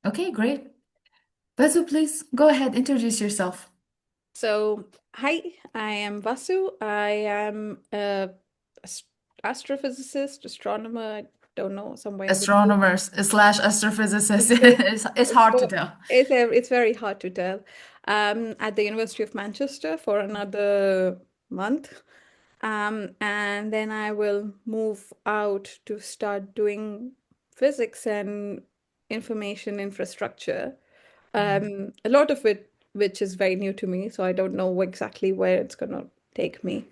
Okay, great. Vasu, please go ahead, introduce yourself. Hi, I am Vasu. I am a ast- astrophysicist, astronomer. I don't know, somewhere in between. Astronomers slash astrophysicists. It's, It's hard to tell. it's very hard to tell. At the University of Manchester for another month. And then I will move out to start doing physics and information infrastructure. A lot of it, which is very new to me, so I don't know exactly where it's gonna take me.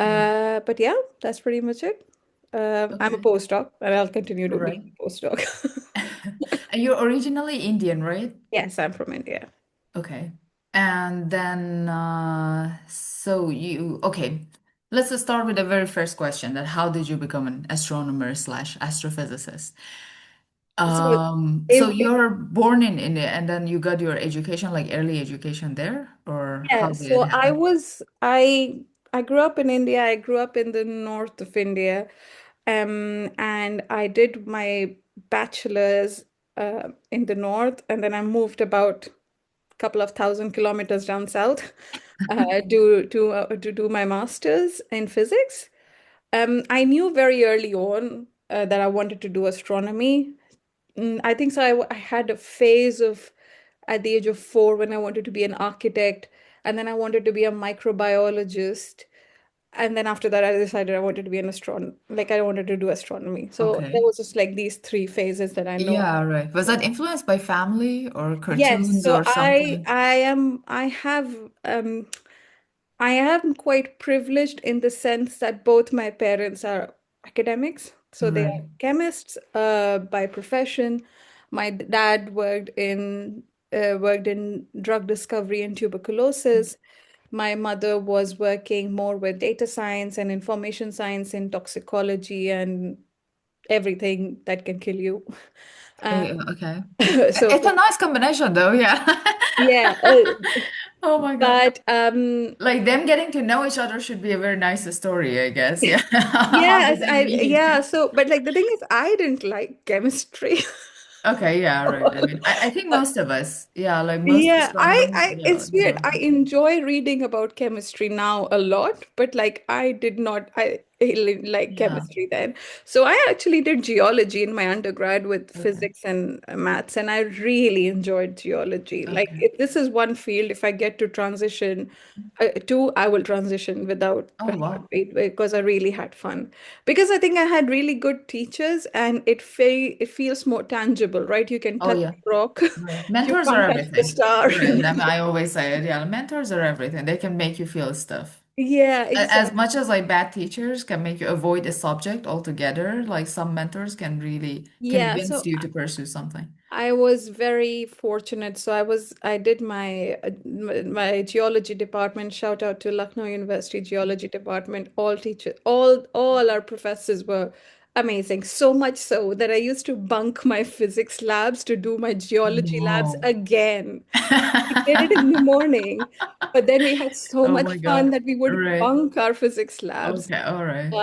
Mm, But yeah, that's pretty much it. I'm a okay, postdoc, and I'll continue to all be right. a postdoc. And you're originally Indian, right? Yes, I'm from India. Okay. And then, okay, let's just start with the very first question that how did you become an astronomer slash astrophysicist? So So it, you're born in India and then you got your education, like early education there, or how yeah, did it so happen? I grew up in India. I grew up in the north of India. And I did my bachelor's in the north, and then I moved about a couple of thousand kilometers down south to do my master's in physics. I knew very early on that I wanted to do astronomy. I think so. I had a phase of at the age of 4 when I wanted to be an architect, and then I wanted to be a microbiologist. And then after that, I decided I wanted to be an astronomer. Like I wanted to do astronomy. So there Okay. was just like these three phases that I know. Yeah, right. Was that influenced by family or Yes. cartoons So or something? I am quite privileged in the sense that both my parents are academics. So they are Right. chemists by profession. My dad worked in drug discovery and tuberculosis. My mother was working more with data science and information science in toxicology and everything that can kill you. Oh, Um, yeah, okay. so It's a nice combination though, yeah. yeah, Oh my God. but Like them getting to know each other should be a very nice story, I guess. Yeah. How yes, did they meet? but like the thing is, I didn't like chemistry. Okay, yeah, right. I mean, I think Uh, most of us, yeah, like most Yeah, astronomers, yeah, it's they weird. I don't. enjoy reading about chemistry now a lot, but like I did not, I didn't like Yeah. chemistry then. So I actually did geology in my undergrad with Okay. physics and maths, and I really enjoyed geology. Like Okay. if this is one field, if I get to transition to, I will transition without a Oh, wow. heartbeat because I really had fun. Because I think I had really good teachers, and it feels more tangible, right? You can Oh, touch yeah. the rock. Right. You Mentors are can't touch the everything. star. Right. I mean, I always say it. Yeah, mentors are everything. They can make you feel stuff. Yeah, As exactly. much as like bad teachers can make you avoid a subject altogether, like some mentors can really Yeah, convince so you to pursue something. I was very fortunate. So I did my geology department. Shout out to Lucknow University Geology Department. All our professors were amazing. So much so that I used to bunk my physics labs to do my geology labs No. again. We did it in the morning, but then we had so Oh much my fun God. that we would Right. bunk our physics labs. Okay. All right.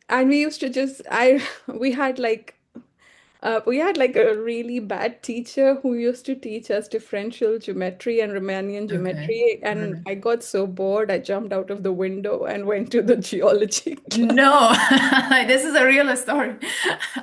And we used to just I we had like a really bad teacher who used to teach us differential geometry and Riemannian Okay. geometry, and Right. I got so bored I jumped out of the window and went to the geology class. No, this is a real story.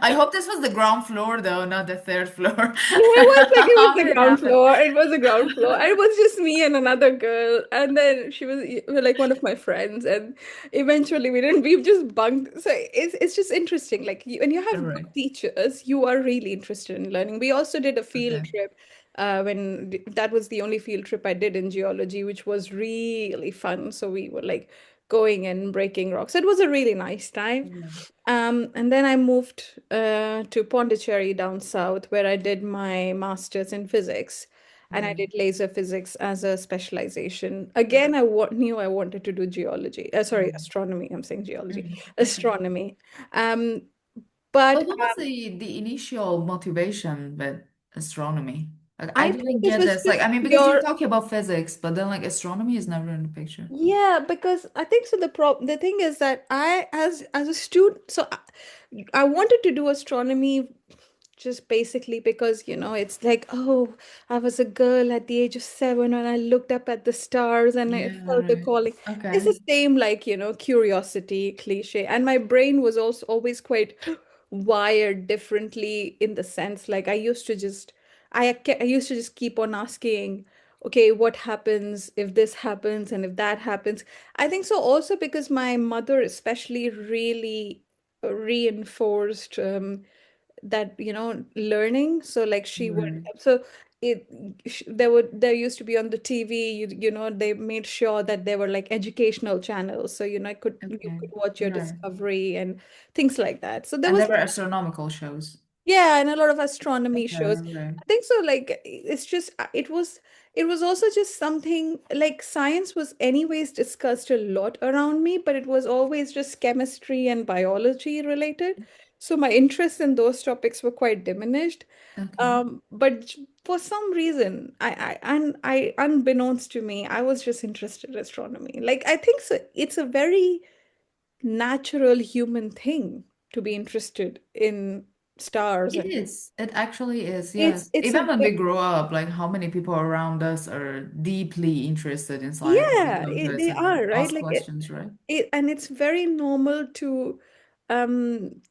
I hope this was the ground floor though, not the third floor. No, it was How the did it ground happen? floor. It was the ground floor. And it was just me and another girl. And then she was like one of my friends. And eventually we just bunked. So it's just interesting. Like when you have Right. good teachers, you are really interested in learning. We also did a field Okay. trip that was the only field trip I did in geology, which was really fun. So we were like going and breaking rocks. It was a really nice time. Yeah. And then I moved to Pondicherry down south, where I did my master's in physics, and I Yeah. did laser physics as a specialization. Again, knew I wanted to do geology. Sorry, Mm. astronomy. I'm saying geology, Mm. Okay. astronomy. Um, but But what was the initial motivation with astronomy? Like I I think didn't it get was this. Like just I mean, because you're pure. talking about physics, but then like astronomy is never in the picture. Yeah, because I think so. The thing is that I, as a student, I wanted to do astronomy just basically because, it's like, oh, I was a girl at the age of 7 and I looked up at the stars and I Yeah, felt the right. calling. It's Okay. the same, like, curiosity cliche. And my brain was also always quite wired differently in the sense, like, I used to just keep on asking, okay, what happens if this happens and if that happens? I think so also because my mother especially really reinforced that learning. So like she would, Right. so it there used to be on the TV, they made sure that there were like educational channels, so you Okay. could watch your Right. Discovery and things like that. So there And was, there were astronomical shows. yeah, and a lot of astronomy Okay, shows. right. I think so, like it's just it was also just something like science was anyways discussed a lot around me, but it was always just chemistry and biology related. So my interest in those topics were quite diminished. Okay. But for some reason, unbeknownst to me, I was just interested in astronomy. Like I think so, it's a very natural human thing to be interested in stars It and is. It actually is, it's yes. it's Even a when we grow up, like how many people around us are deeply interested in science and they yeah, come to us they and are, right? ask Like questions, right? and it's very normal to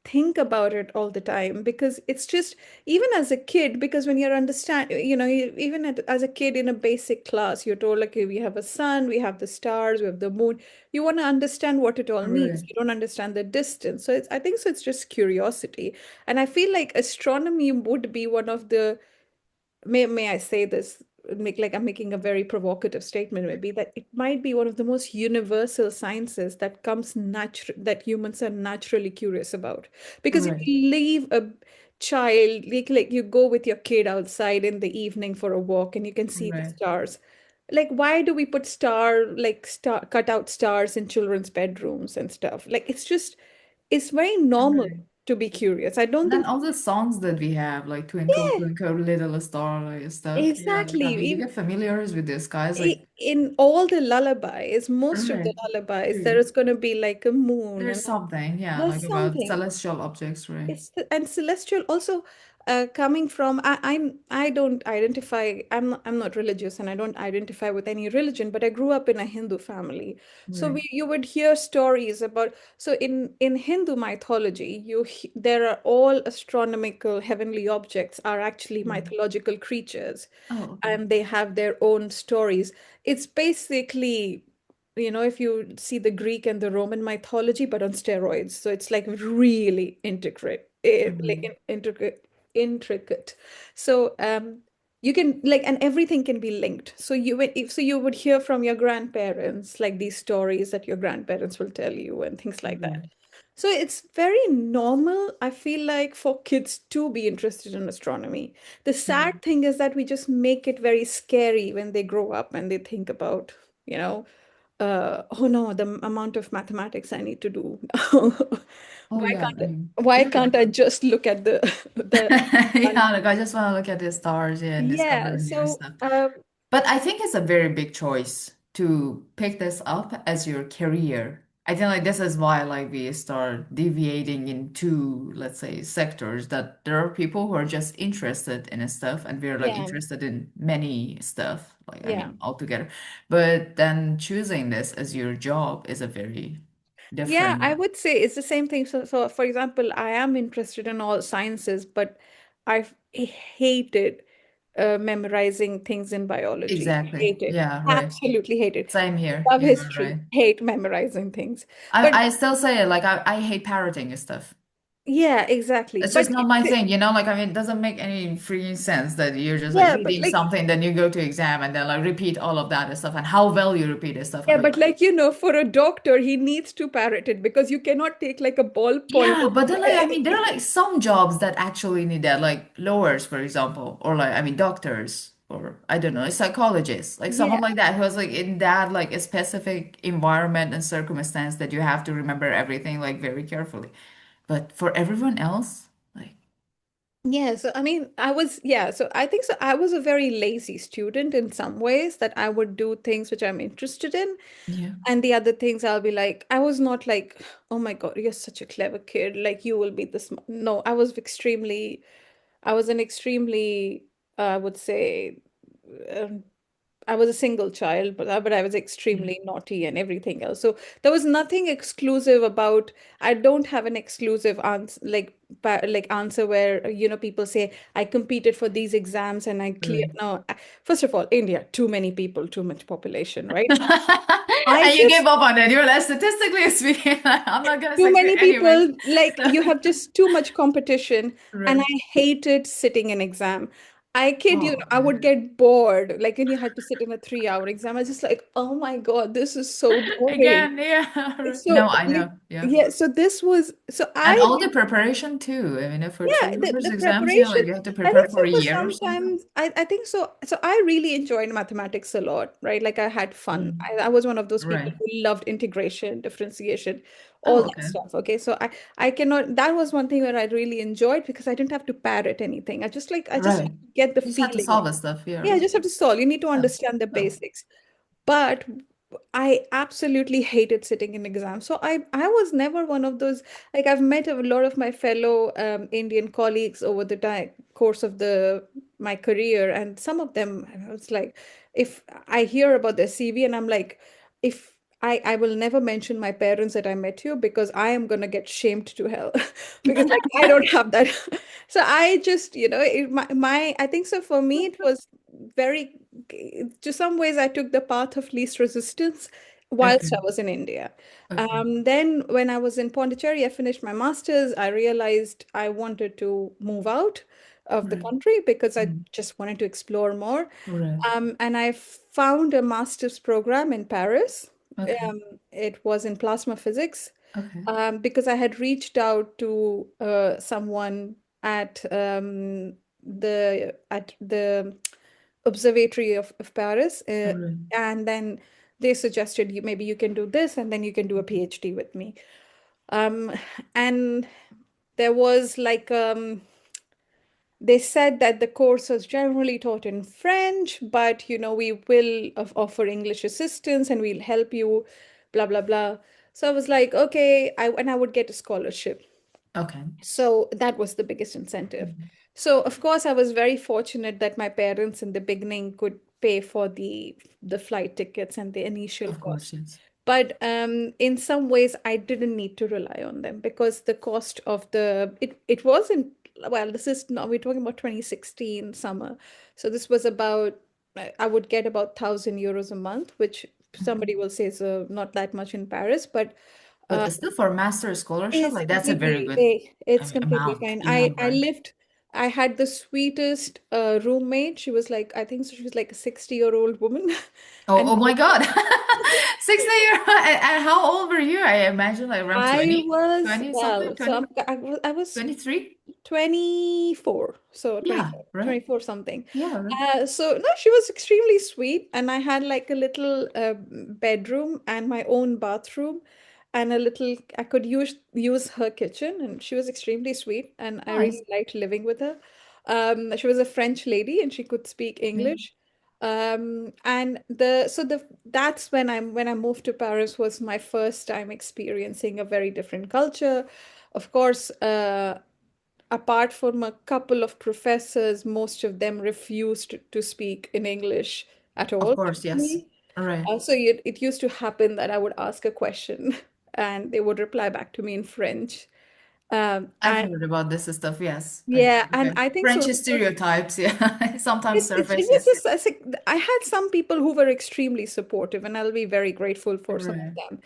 think about it all the time because it's just even as a kid, because when you're understand even as a kid in a basic class, you're told like, okay, we have a sun, we have the stars, we have the moon. You want to understand what it all means. Right. You don't understand the distance, so I think so it's just curiosity. And I feel like astronomy would be one of the, may I say this, make like I'm making a very provocative statement, maybe that it might be one of the most universal sciences that comes natural, that humans are naturally curious about. Because if Right. you leave a child, like you go with your kid outside in the evening for a walk and you can see the Right. stars. Like, why do we put cut out stars in children's bedrooms and stuff? Like, it's very normal Right. to be curious. I don't And then think, all the songs that we have, like Twinkle, yeah, Twinkle, Little Star, like stuff. Yeah, like I mean, you exactly. get familiar with this, guys. Like, In all the lullabies, most of the right. lullabies, there True. is going to be like a moon and There's something, yeah, like there's about something. celestial objects, right? And celestial also, coming from, I don't identify, I'm not religious and I don't identify with any religion, but I grew up in a Hindu family. So Right. you would hear stories about, so in Hindu mythology, there are all astronomical heavenly objects are actually Right. mythological creatures, Oh, okay. and they have their own stories. It's basically, if you see the Greek and the Roman mythology, but on steroids. So it's like really intricate, Right. intricate. So you can like, and everything can be linked. So you would hear from your grandparents like these stories that your grandparents will tell you and things like Right. that. So it's very normal, I feel like, for kids to be interested in astronomy. The sad Right. thing is that we just make it very scary when they grow up and they think about, you know, oh no, the amount of mathematics I need to do. Oh, yeah. I mean, Why you're right. can't I just look at the Yeah, like I just want to look at the stars, yeah, and discover yeah, new so stuff. But I think it's a very big choice to pick this up as your career. I think like this is why like we start deviating into, let's say, sectors that there are people who are just interested in stuff and we're like yeah, interested in many stuff, like I yeah. mean altogether. But then choosing this as your job is a very Yeah, I different. would say it's the same thing. So for example, I am interested in all sciences, but I've hated memorizing things in biology. Exactly. Hate it. Yeah, right. Absolutely hate it. Same here. Love Yeah, history. right. Hate memorizing things. But I still say it like I hate parroting stuff. yeah, exactly. It's But just not my thing, you know? Like I mean, it doesn't make any freaking sense that you're just like yeah, but reading like something, then you go to exam and then like repeat all of that stuff and how well you repeat this stuff. yeah, Like, but like for a doctor, he needs to parrot it because you cannot take like a ballpoint. yeah, but then like I mean, there are like some jobs that actually need that, like lawyers, for example, or like I mean, doctors, or I don't know, psychologists, like Yeah. someone like that who was like in that like a specific environment and circumstance that you have to remember everything like very carefully. But for everyone else, like, Yeah, so I mean, yeah, so I think so. I was a very lazy student in some ways, that I would do things which I'm interested in. yeah, And the other things I'll be like, I was not like, oh my God, you're such a clever kid. Like, you will be this. No, I was extremely. I was an extremely, I would say, um, I was a single child, but I was Yeah. extremely naughty and everything else. So there was nothing exclusive about. I don't have an exclusive answer like answer where people say I competed for these exams and I cleared. Right. No, first of all, India, too many people, too much population, right? I And you gave just up on it. You were like, statistically speaking, I'm not gonna too succeed many anyways. people, like So, you have just too much competition, and right. I hated sitting in exam. I kid you, Oh, I okay. would get bored. Like when you had to sit in a 3 hour exam, I was just like, oh my God, this is so boring. Again, yeah. Right. So No, I like, know. Yeah. yeah, so this was so And I all the preparation too. I mean, for yeah, 2 years the exams, preparation. like you have to I prepare think for so a for year or something. sometimes I think so. So I really enjoyed mathematics a lot, right? Like I had fun. Mm. I was one of those people Right. who loved integration, differentiation, all Oh, that okay. stuff. Okay. So I cannot that was one thing where I really enjoyed because I didn't have to parrot anything. I just Right. had to get the You just have to feeling. solve the stuff. Yeah. Yeah, I just have to solve. You need to Yeah. understand the Oh, basics. But I absolutely hated sitting in exams. So I was never one of those, like I've met a lot of my fellow Indian colleagues over the time course of the my career, and some of them I was like, if I hear about their CV and I'm like, if I will never mention my parents that I met you because I am gonna get shamed to hell because like I don't have that. So I just, my I think so for me it was very to some ways I took the path of least resistance whilst okay. I was in India. Okay. Then when I was in Pondicherry, I finished my master's. I realized I wanted to move out of the Right. country because I Mm. just wanted to explore more. Right. And I found a master's program in Paris. Okay. It was in plasma physics Okay. because I had reached out to someone at the Observatory of Paris, Right. and then they suggested maybe you can do this, and then you can do a PhD with me. Um, and there was like they said that the course was generally taught in French, but we will offer English assistance and we'll help you, blah blah blah. So I was like, okay, I would get a scholarship. Okay. So that was the biggest incentive. Mhm. So of course I was very fortunate that my parents in the beginning could pay for the flight tickets and the initial Of course, cost. yes. But in some ways I didn't need to rely on them because the cost of it wasn't, well, this is now we're talking about 2016 summer. So this was about I would get about 1,000 euros a month, which Okay. somebody will say is not that much in Paris, but uh, But still for master scholarship, it's like that's a very completely, good, I it's mean, completely amount. fine. Yeah, I right. lived, I had the sweetest roommate. She was like, I think so she was like a 60-year-old woman. Oh, And oh my God. 60 year, and how old were you? I imagine like around I 20, was, 20 something, well, so 20, I was 23. 24, so Yeah, 24, right. 24 something. Yeah, right. So no, she was extremely sweet, and I had like a little bedroom and my own bathroom, and a little I could use her kitchen, and she was extremely sweet, and I Nice. really liked living with her. She was a French lady, and she could speak Yeah. English. And that's when I moved to Paris was my first time experiencing a very different culture. Of course, apart from a couple of professors, most of them refused to speak in English at Of all course, to yes. me. All right. So it used to happen that I would ask a question and they would reply back to me in French. I've And heard about this stuff, yes. yeah, and Okay. I think French so. stereotypes, yeah. Sometimes It surface, was yes. just, I had some people who were extremely supportive, and I'll be very grateful for some Right. of them.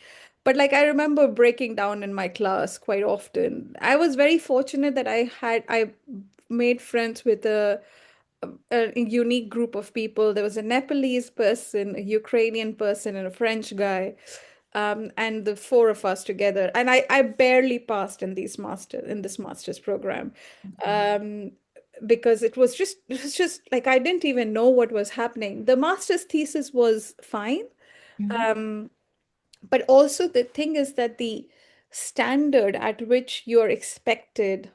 But like I remember breaking down in my class quite often. I was very fortunate that I made friends with a unique group of people. There was a Nepalese person, a Ukrainian person, and a French guy. And the four of us together. And I barely passed in this master's program. Okay. Um, because it was just like I didn't even know what was happening. The master's thesis was fine. Mhm. Um, but also the thing is that the standard at which you're expected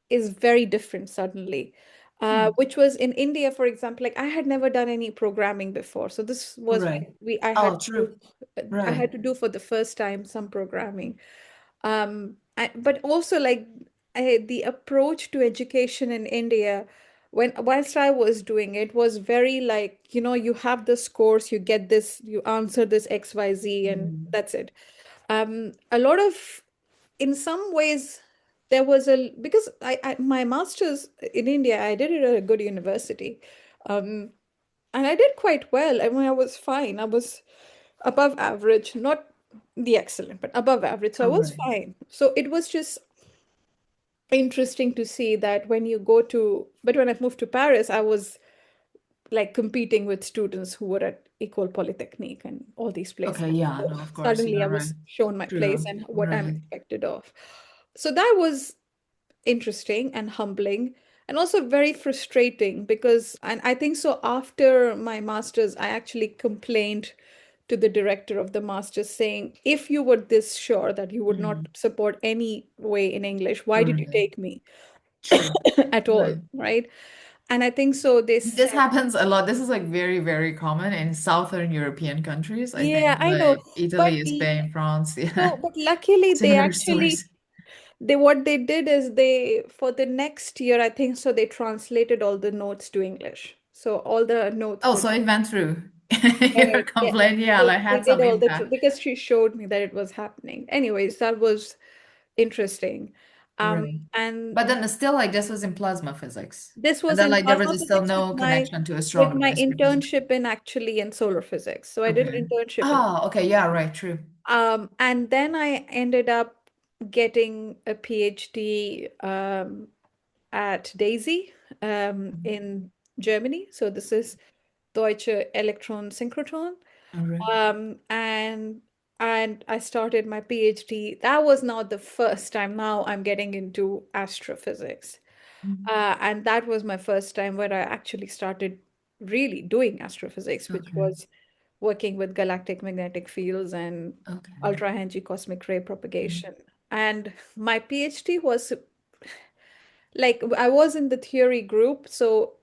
is very different suddenly. Hmm. Which was in India, for example, like I had never done any programming before. So this was Right. like we Oh, true. I Right. had to do for the first time some programming. But also like the approach to education in India, whilst I was doing it, was very like, you have this course, you get this, you answer this XYZ, and Mm. that's it. A lot of, in some ways, there was because my master's in India, I did it at a good university. Um, and I did quite well. I mean, I was fine. I was above average, not the excellent, but above average. So I All was right. fine. So it was just interesting to see that but when I moved to Paris, I was like competing with students who were at École Polytechnique and all these places. Okay, yeah, So no, of course, suddenly yeah, I right. was shown my place True. and what I'm Right. expected of. So that was interesting and humbling and also very frustrating because, and I think so after my master's, I actually complained to the director of the master's saying, if you were this sure that you would not Mm. support any way in English, why did you Right. take me True. at all, Right. right? And I think so they This said, happens a lot. This is like very, very common in Southern European countries. I yeah, think I know. like But Italy, Spain, France. Yeah. but luckily they Similar actually stories. they what they did is they for the next year, I think so they translated all the notes to English. So all the notes Oh, were so it went through. yeah, Your yeah. complaint, yeah, They, like they had did some all impact. because she showed me that it was happening. Anyways, that was interesting. Right. And But then it's still like this was in plasma physics. this And was then in like there plasma was still physics no connection to with astronomy, my astrophysics. internship in actually in solar physics. So I did an Okay. internship in Oh, okay. Yeah, right. True. and then I ended up getting a PhD at Daisy Mhm. in Germany. So this is Deutsche Elektronensynchrotron. All right. And I started my PhD. That was not the first time. Now I'm getting into astrophysics. Mhm. And that was my first time where I actually started really doing astrophysics, which Okay. was working with galactic magnetic fields and Okay. ultra high energy cosmic ray Mhm. propagation. And my PhD was like I was in the theory group, so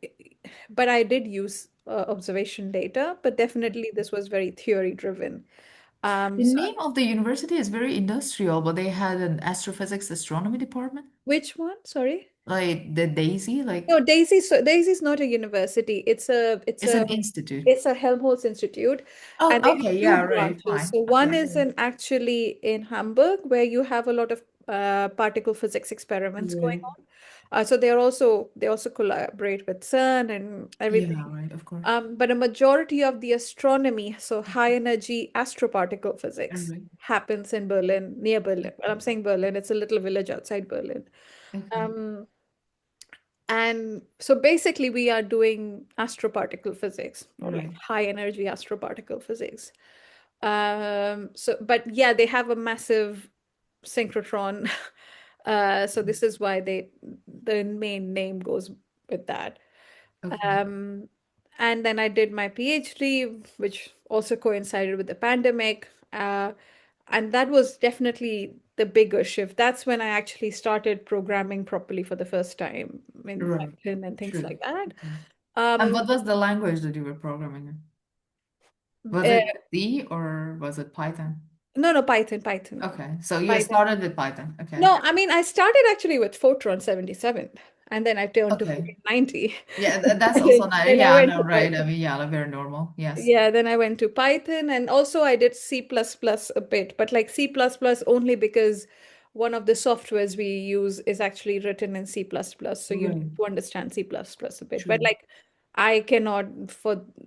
but I did use observation data, but definitely this was very theory driven. The So name of the university is very industrial, but they had an astrophysics astronomy department. which one? Sorry. Like the Daisy, No, like Daisy's not a university. it's an institute. It's a Helmholtz Institute, Oh, and they have okay. two Yeah, right. branches. Fine. So one Okay. is in actually in Hamburg, where you have a lot of particle physics experiments going Right. on. So they also collaborate with CERN and Yeah, everything. right. Of course. But a majority of the astronomy, so high energy astroparticle All physics, right. happens in Berlin, near Berlin. Well, I'm saying Berlin, it's a little village outside Berlin. Okay. Um, and so basically, we are doing astroparticle physics or like Right. high energy astroparticle physics. But yeah, they have a massive synchrotron. So this is why the main name goes with that. Okay. Um, and then I did my PhD, which also coincided with the pandemic. And that was definitely the bigger shift. That's when I actually started programming properly for the first time in Right. Python and things True. like that. Okay. And Um, what was the language that you were programming in? Was uh, it C or was it Python? no, no, Python, Okay. So you Python. started with Python. Okay. No, I mean, I started actually with Fortran 77, and then I turned to Okay. Fortran 90. Yeah, that's also Then not, then I yeah, I went know, to right? I Python. mean, yeah, like very normal. Yes. Yeah, then I went to Python and also I did C++ plus plus a bit, but like C++ plus plus only because one of the softwares we use is actually written in C++, plus plus, so you need Right. to understand C++ plus plus a bit. But True. like I cannot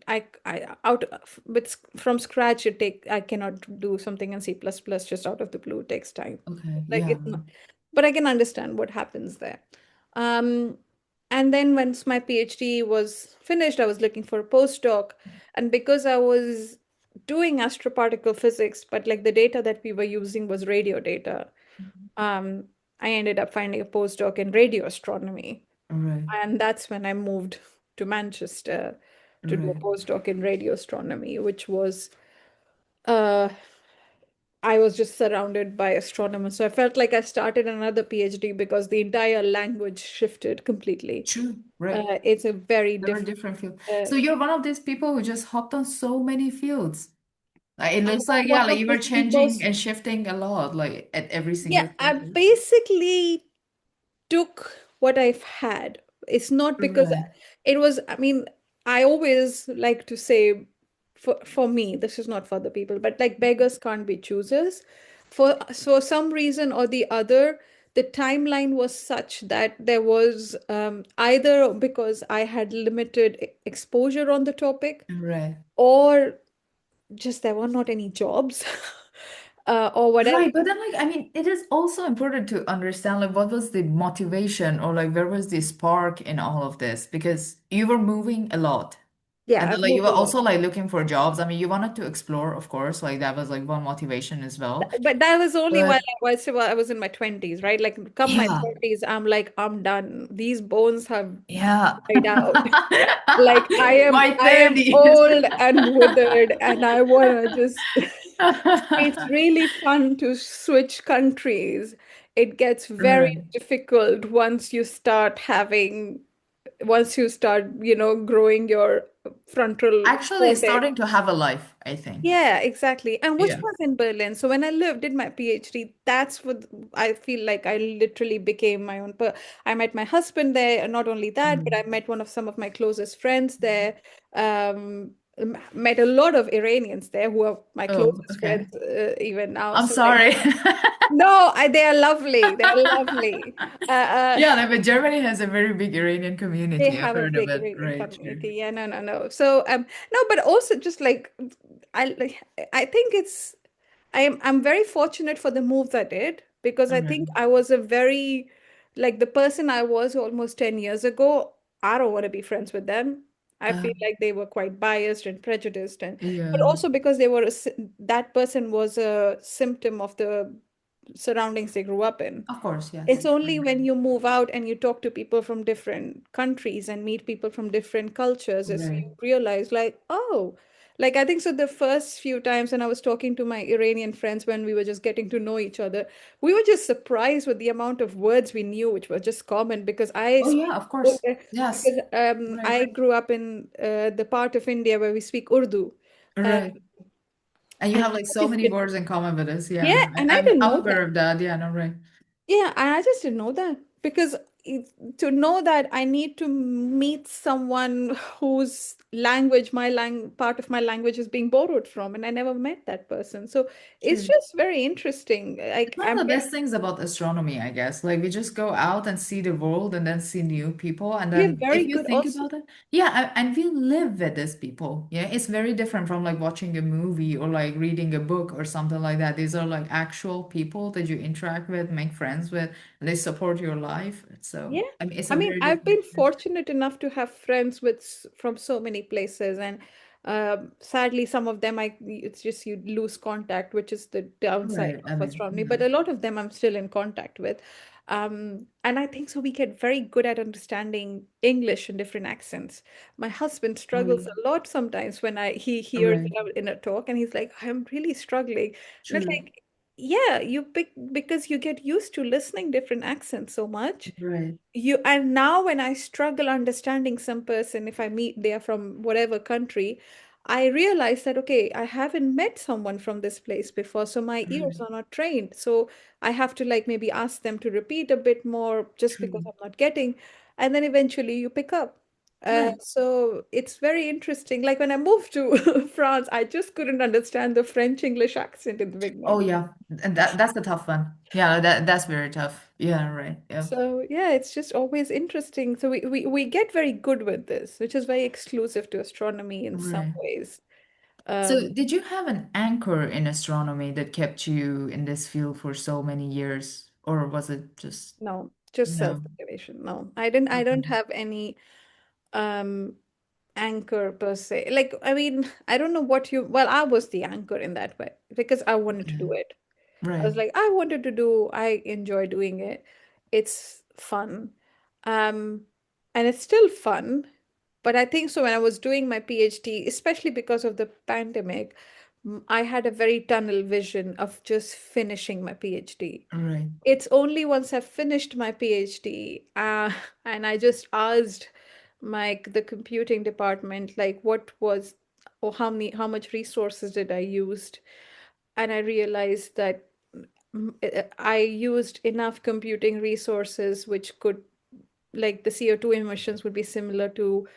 I out with from scratch I cannot do something in C++ plus plus just out of the blue. It takes time. Okay. Like Yeah. it's not, but I can understand what happens there. Um, and then once my PhD was finished, I was looking for a postdoc. And because I was doing astroparticle physics, but like the data that we were using was radio data, Mhm. um, I ended up finding a postdoc in radio astronomy. Right. And that's when I moved to Manchester to do a Right. postdoc in radio astronomy, which was uh, I was just surrounded by astronomers. So I felt like I started another PhD because the entire language shifted completely. True. Right. It's a very There were different. different fields. Uh, So you're one of these people who just hopped on so many fields. Like it I'm looks like, yeah, one like of you were these changing people. and shifting a lot, like at every Yeah, single I stage. basically. took what I've had. It's not because Right. it was, I mean, I always like to say, for me, this is not for other people, but like beggars can't be choosers. For some reason or the other, the timeline was such that there was either because I had limited exposure on the topic, Right. or just there were not any jobs, or whatever. Right, but then like I mean, it is also important to understand like what was the motivation or like where was the spark in all of this? Because you were moving a lot. Yeah, And then I've like you moved were a lot. also like looking for jobs. I mean, you wanted to explore, of course, like that was like one motivation as well. But that was only But while I was in my 20s, right? Like come my yeah, 30s, I'm like, I'm done. These bones have yeah. died out. Like My I am 30s. old and withered, and I wanna just it's really fun to switch countries. It gets very Right. difficult once you start, growing your frontal Actually, it's cortex. starting to have a life, I think. Yeah, exactly. And which Yeah. was in Berlin. So when I did my PhD, that's what I feel like I literally became my own I met my husband there, and not only that, but I Mm. met one of some of my closest friends there. Met a lot of Iranians there who are my Oh, closest okay. friends even now. I'm So like, sorry. no, they are lovely. They're lovely. Yeah, like, but Germany has a very big Iranian They community. I've have a heard of big it. Iranian Right, sure. community. Yeah, no, no, no. So, no, but also just like I think I'm very fortunate for the moves I did, because All I right. think I was a very like the person I was almost 10 years ago. I don't want to be friends with them. I Uh, feel like they were quite biased and prejudiced, and but yeah. also because they were that person was a symptom of the surroundings they grew up in. Of course, It's yes. only Right. when you move out and you talk to people from different countries and meet people from different cultures as Right. you realize, like, oh, like I think so. The first few times when I was talking to my Iranian friends, when we were just getting to know each other, we were just surprised with the amount of words we knew, which were just common because Oh yeah, of course. Yes. Right. I grew up in the part of India where we speak Urdu. Uh, Right. And you and have like I so just many did, words in common with us. yeah, Yeah. and I I'm didn't I'm know that. aware of that. Yeah, no, right. Yeah, and I just didn't know that because to know that I need to meet someone whose language, part of my language is being borrowed from, and I never met that person. So it's True. just very interesting. It's one of the best things about astronomy, I guess. Like we just go out and see the world and then see new people. And we have then if very you good think also. about it, yeah, and we live with these people. Yeah, it's very different from like watching a movie or like reading a book or something like that. These are like actual people that you interact with, make friends with, and they support your life. So, Yeah. I mean, it's I a mean, very I've different been experience. fortunate enough to have friends from so many places, and sadly, some of them it's just you lose contact, which is the downside Right. I of mean, astronomy. yeah. But a lot of them I'm still in contact with. And I think so we get very good at understanding English and different accents. My husband Oh, struggles yeah. a lot sometimes when he hears Right. that I'm in a talk, and he's like, I'm really struggling. And it's True. like, yeah, you pick because you get used to listening different accents so much. Right. And now when I struggle understanding some person, if I meet they are from whatever country, I realize that okay, I haven't met someone from this place before, so my ears Right. are not trained. So I have to like maybe ask them to repeat a bit more just because True. I'm not getting, and then eventually you pick up. Right. So it's very interesting. Like when I moved to France, I just couldn't understand the French English accent in the Oh beginning. yeah, and that's the tough one. Yeah, that's very tough. Yeah, right. Yeah. So yeah, it's just always interesting. So we get very good with this, which is very exclusive to astronomy in some Right. ways. So, Um, did you have an anchor in astronomy that kept you in this field for so many years, or was it just no, just no? self-motivation. No, I Okay. don't have any um anchor per se. Like, I mean, I don't know well, I was the anchor in that way because I wanted to Okay. do it. I Right. was like, I enjoy doing it. It's fun. Um, and it's still fun. But I think so when I was doing my PhD, especially because of the pandemic, I had a very tunnel vision of just finishing my PhD. Right. It's only once I finished my PhD, and I just asked the computing department, like, what was or how much resources did I used, and I realized that I used enough computing resources which could, like the CO2 emissions would be similar to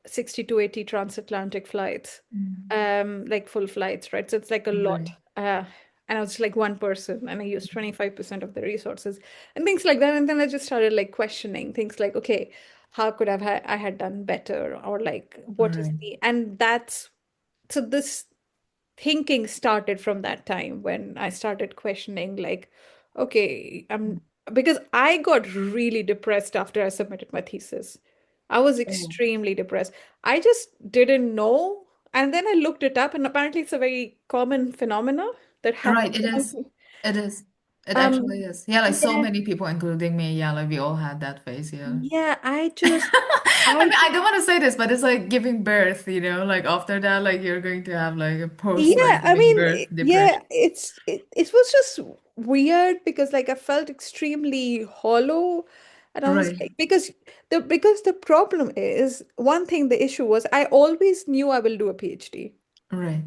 60 to 80 transatlantic flights, Mm. like full flights, right? So it's like a lot. Right. And I was like one person and I used 25% of the resources and things like that. And then I just started like questioning things like, okay, how could I had done better? Or like, what is Right. and that's, so this thinking started from that time when I started questioning, like, okay, because I got really depressed after I submitted my thesis. I was Oh. extremely depressed. I just didn't know. And then I looked it up, and apparently it's a very common phenomena that happens Right, it is. among. It is. It actually Um, is. Yeah, like so yeah, many people, including me, yeah, like we all had that phase, yeah. yeah, I I mean, I don't want to say this, but it's like giving birth, like after that, like you're going to have like a post Yeah, like I giving mean, birth yeah, depression. it was just weird because like I felt extremely hollow, and I was Right, like, because the problem is one thing, the issue was I always knew I will do a PhD. right,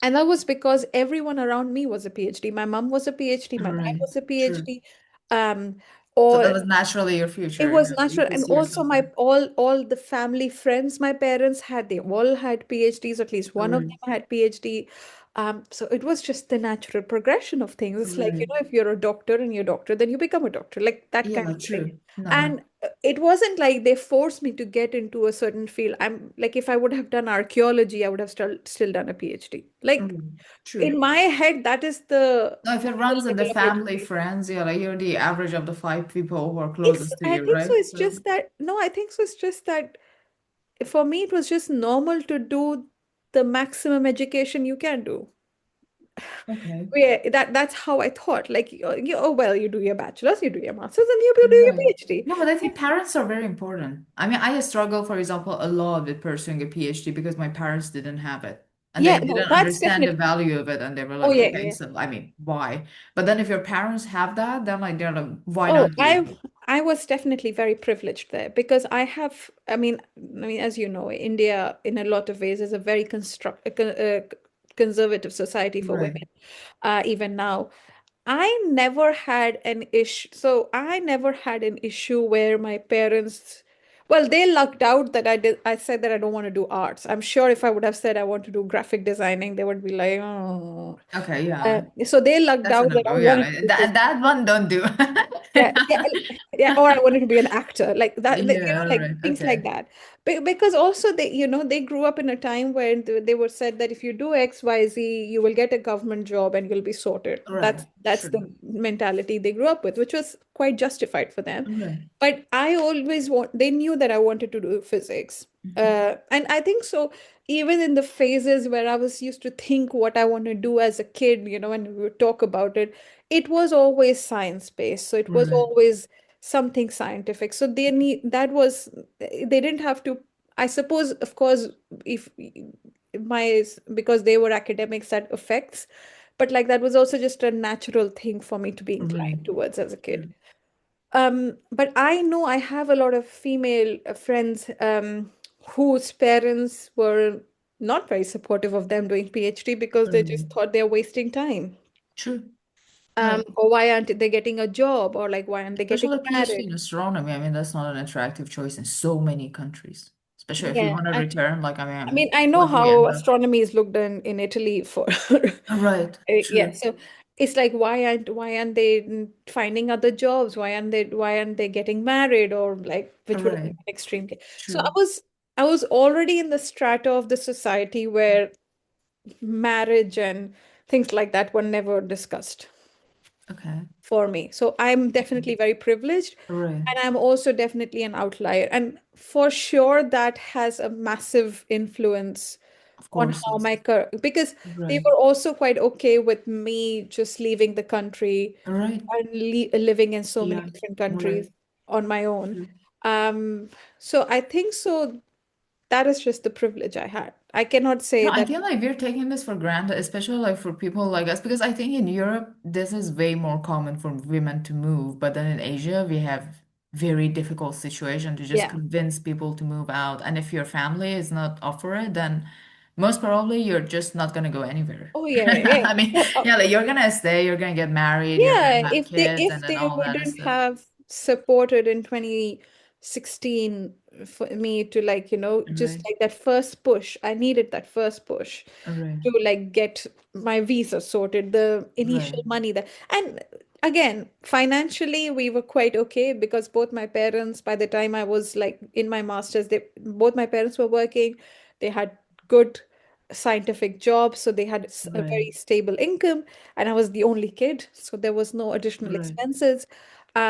And that was because everyone around me was a PhD. My mom was a PhD, my dad right. was a True. PhD. Um, So or that was naturally your it future. was No, you natural, could and see also yourself my there. all the family friends my parents had, they all had PhDs. At least one of Right, them had PhD. So it was just the natural progression of things. It's like, right. if you're a doctor and you're a doctor, then you become a doctor, like that kind Yeah, of thing. true. No. And it wasn't like they forced me to get into a certain field. I'm like, if I would have done archaeology, I would have still done a PhD. Like True. in my head, that is the No, if it runs in the level of family, education. friends, yeah, like you're the average of the five people who are It's, closest to I you, think so. right? It's So, just that, no, I think so. It's just that for me, it was just normal to do the maximum education you can do. okay. Yeah, that's how I thought. Like, oh well, you do your bachelor's, you do your master's, and you do your Right. PhD. No, but I think parents are very important. I mean, I struggle, for example, a lot with pursuing a PhD because my parents didn't have it and Yeah, they no, didn't that's understand the definitely. value of it. And they were Oh like, yeah, okay, yeah. so I mean, why? But then if your parents have that, then like they're like, why Oh, not you? I was definitely very privileged there because as you know, India in a lot of ways is a very conservative society for Right. women, even now. I never had an issue where my parents, well, they lucked out that I said that I don't want to do arts. I'm sure if I would have said I want to do graphic designing, they would be like, oh. Okay, yeah. So they lucked That's a out that I no-go. Yeah, wanted like, to do. that one don't do. Yeah, yeah, yeah. Or I wanted to be an actor, like that. Yeah, all Like right. things like Okay. that. Because also they grew up in a time where they were said that if you do X, Y, Z, you will get a government job and you'll be sorted. All right. That's True. the mentality they grew up with, which was quite justified for them. All right. But they knew that I wanted to do physics. Mhm. And I think so, even in the phases where I was used to think what I want to do as a kid, when we would talk about it, it was always science based. So it All was right. always something scientific. So they didn't have to, I suppose, of course, if because they were academics, that affects. But like that was also just a natural thing for me to be All right. inclined towards as a kid. True. But I know I have a lot of female friends whose parents were not very supportive of them doing PhD because All they right. just thought they're wasting time. True. No. Or why aren't they getting a job? Or like, why aren't they getting Especially a PhD married? in astronomy. I mean, that's not an attractive choice in so many countries. Especially if you Yeah, want to return, like, I I mean, mean, I know what do you end how up? astronomy is looked in Italy for. Right. Yeah, True. so it's like why aren't they finding other jobs? Why aren't they getting married, or like, which would have been Right. extreme case. So I True. was I was already in the strata of the society where marriage and things like that were never discussed Okay. for me. So I'm definitely very privileged, Right. and I'm also definitely an outlier. And for sure, that has a massive influence Of on course. how my career, because they Right. were also quite okay with me just leaving the country Right. and living in so many Yeah. different Right. countries on my own. True. Um, so I think so that is just the privilege I had. I cannot say No, I that. feel like we're taking this for granted, especially like for people like us, because I think in Europe, this is way more common for women to move. But then in Asia, we have very difficult situation to just Yeah. convince people to move out. And if your family is not up for it, then most probably you're just not gonna go anywhere. Oh yeah, yeah. I mean, Oh, yeah, like you're gonna stay, you're gonna get married, you're yeah, gonna have kids, and if then they all that wouldn't stuff. have supported in 2016 for me to, like, just Right, like that first push. I needed that first push right, to like get my visa sorted, the right, initial money that, and again, financially we were quite okay because both my parents, by the time I was like in my master's, they both my parents were working. They had good scientific jobs, so they had a right, very stable income, and I was the only kid, so there was no additional right. expenses.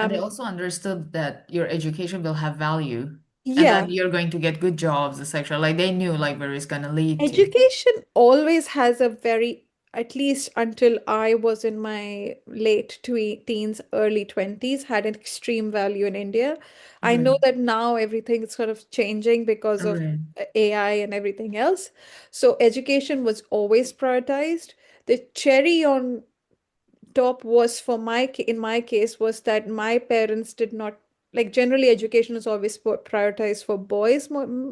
And they Um, also understood that your education will have value, and yeah, then you're going to get good jobs, etc. Like they knew like where it's gonna lead to. education always has a very, at least until I was in my late teens, early 20s, had an extreme value in India. I Right, know that now everything is sort of changing because of right, AI and everything else. So education was always prioritized. The cherry on top was for in my case was that my parents did not, like, generally education is always prioritized for boys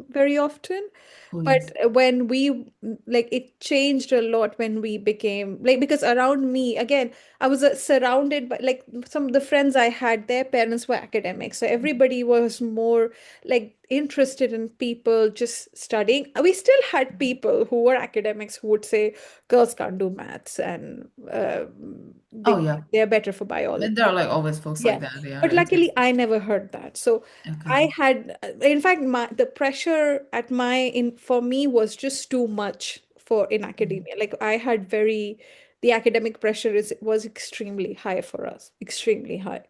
very often. oh But yes, when we, like, it changed a lot when we became like, because around me again, I was surrounded by, like, some of the friends I had, their parents were academics, so everybody was more like interested in people just studying. We still had people who were academics who would say girls can't do maths, and oh yeah. they're better for biology. There are like always folks like Yeah, that, yeah, but exactly. luckily I never heard that. So Okay, I had, in fact, the pressure at my in for me was just too much for in academia. Like I had the academic pressure is was extremely high for us, extremely high.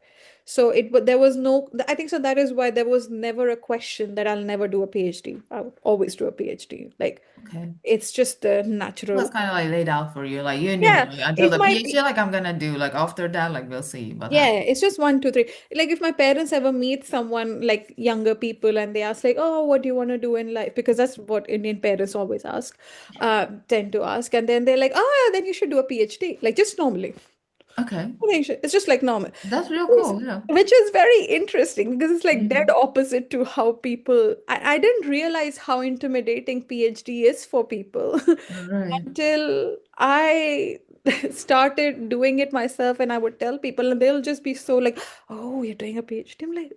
So but there was no, I think so that is why there was never a question that I'll never do a PhD. I would always do a PhD. Like okay. it's just the It was natural. kind of like laid out for you, like you knew Yeah, like until if the my PhD, like I'm gonna do like after that, like we'll see what Yeah, happens. it's just one, two, three. Like if my parents ever meet someone like younger people and they ask like, "Oh, what do you want to do in life?" Because that's what Indian parents always ask, tend to ask, and then they're like, "Oh, then you should do a PhD." Like just normally. Okay, I think it's just like normal, that's real Yes. cool. Yeah. Which is very interesting because it's like dead Mhm. opposite to how people. I didn't realize how intimidating PhD is for people Right. until I started doing it myself, and I would tell people, and they'll just be so like, "Oh, you're doing a PhD." I'm like,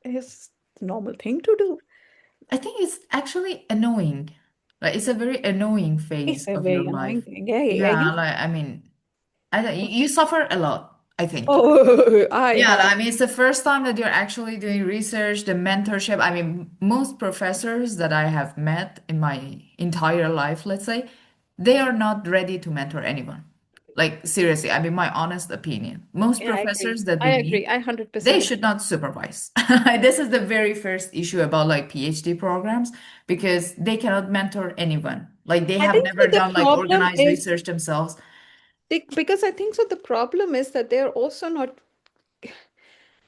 it's a normal thing to do. I think it's actually annoying. Like it's a very annoying It's phase a of your very annoying life. thing. Yeah, yeah, yeah. Yeah, like I mean, I don't, you suffer a lot, I think. Oh, I Yeah, have. I mean, it's the first time that you're actually doing research, the mentorship. I mean, most professors that I have met in my entire life, let's say, they are not ready to mentor anyone. Like, seriously, I mean, my honest opinion. Most Yeah, I agree. professors that I we agree. meet, I they 100% should not supervise. This is the very first issue about like PhD programs because they cannot mentor anyone. Like, they I have think never that the done like problem organized is research themselves. because I think so the problem is that they're also not,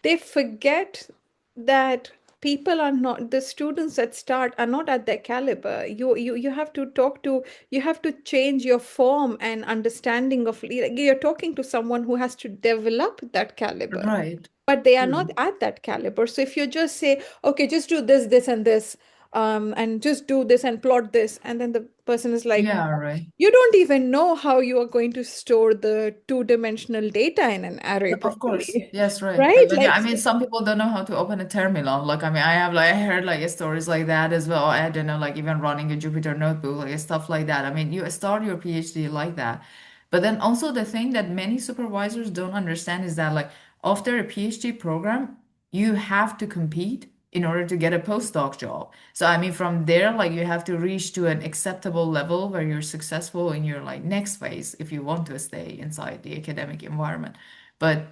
they forget that people are not, the students that start are not at their caliber. You have to talk to, you have to change your form and understanding of, like, you're talking to someone who has to develop that caliber, Right. but they are not True. at that caliber. So if you just say, okay, just do this, this, and this, and just do this and plot this, and then the person is like, Yeah, right. you don't even know how you are going to store the two-dimensional data in an array Of course. properly, Yes, right. right? Yeah, Like, I mean, some people don't know how to open a terminal. Like, I mean, I have like I heard like stories like that as well. I don't know, like even running a Jupyter notebook, like stuff like that. I mean, you start your PhD like that. But then also the thing that many supervisors don't understand is that like after a PhD program, you have to compete in order to get a postdoc job. So I mean, from there, like you have to reach to an acceptable level where you're successful in your like next phase if you want to stay inside the academic environment. But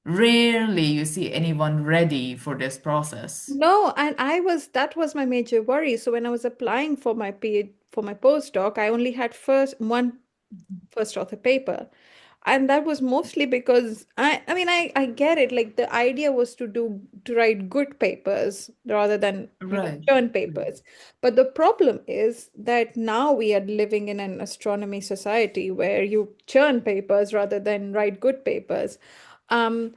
rarely you see anyone ready for this process. no, and that was my major worry. So when I was applying for my for my postdoc, I only had one first author paper. And that was mostly because I mean I get it. Like the idea was to write good papers rather than, Right. churn papers. But the problem is that now we are living in an astronomy society where you churn papers rather than write good papers. Um,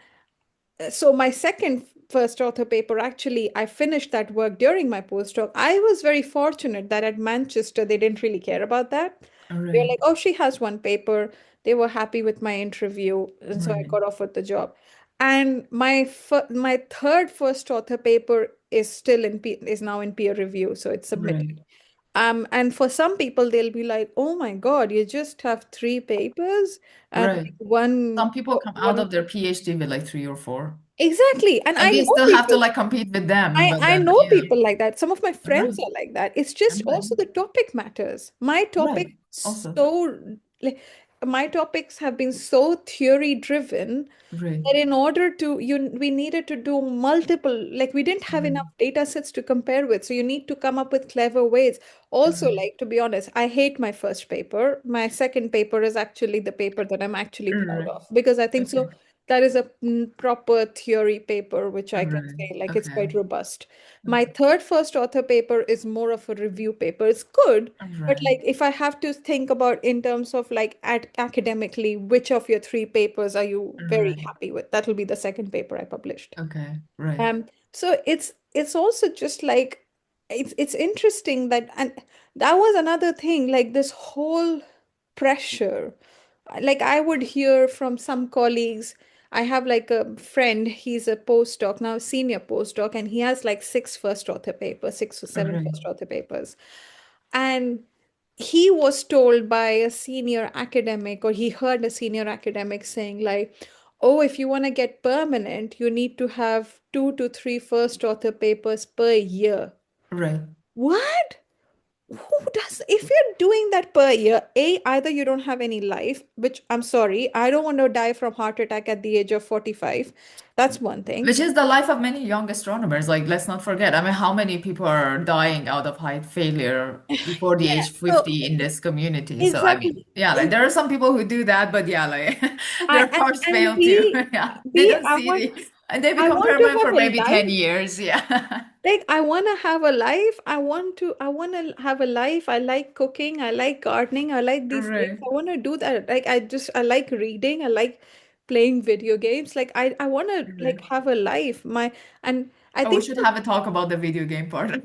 so my second first author paper, actually, I finished that work during my postdoc. I was very fortunate that at Manchester, they didn't really care about that. They were Right. like, oh, she has one paper. They were happy with my interview. And so I Right. got offered the job. And my third first author paper is still is now in peer review. So it's Right. submitted. And for some people, they'll be like, oh my God, you just have three papers and Right. like one, Some people come out one. of their PhD with like three or four. Exactly. And And I we know still have to people. like compete with them, I, but I then know yeah. people like that. Some of my friends Right. are like that. It's just Right. also the topic matters. Right. Also. Like, my topics have been so theory driven Right. that in order to we needed to do multiple, like we didn't have enough Right. data sets to compare with, so you need to come up with clever ways. Also, Right. like, to be honest, I hate my first paper. My second paper is actually the paper that I'm actually proud Right. of, because I think Okay. so that is a proper theory paper, which I can Right. say like it's Okay. quite robust. My Okay. third first author paper is more of a review paper. It's good, but Right. like if I have to think about in terms of like academically, which of your three papers are you very Right. happy with? That will be the second paper I published. Okay. Right. So it's also just like it's interesting that, and that was another thing, like this whole pressure. Like I would hear from some colleagues. I have like a friend, he's a postdoc now, senior postdoc, and he has like six first author papers, six or seven Right. first author papers. And he was told by a senior academic, or he heard a senior academic saying, like, oh, if you want to get permanent, you need to have two to three first author papers per year. Right. What? Who does, if you're doing that per year, either you don't have any life, which I'm sorry, I don't want to die from heart attack at the age of 45. That's one thing. Which is the life of many young astronomers. Like, let's not forget. I mean, how many people are dying out of height failure before the Yeah, age so 50 in this community? So, I mean, exactly. yeah, like there are some people who do that, but yeah, like I their hearts and fail too. Yeah, they don't I see want and they I become want to permanent for have a maybe 10 life. years. Yeah. Like I want to have a life. I want to have a life. I like cooking. I like gardening. I like these things. Right. I want to do that. Like I like reading. I like playing video games. Like I want to like Right. have a life. And I Oh, we think should have a talk about the video game part.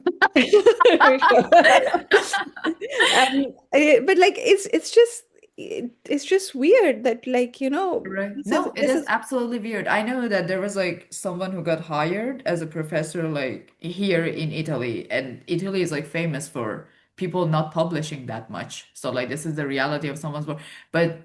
But like it's just weird that, like, Right. this is No, it this is is absolutely weird. I know that there was like someone who got hired as a professor like here in Italy, and Italy is like famous for people not publishing that much. So like this is the reality of someone's work. But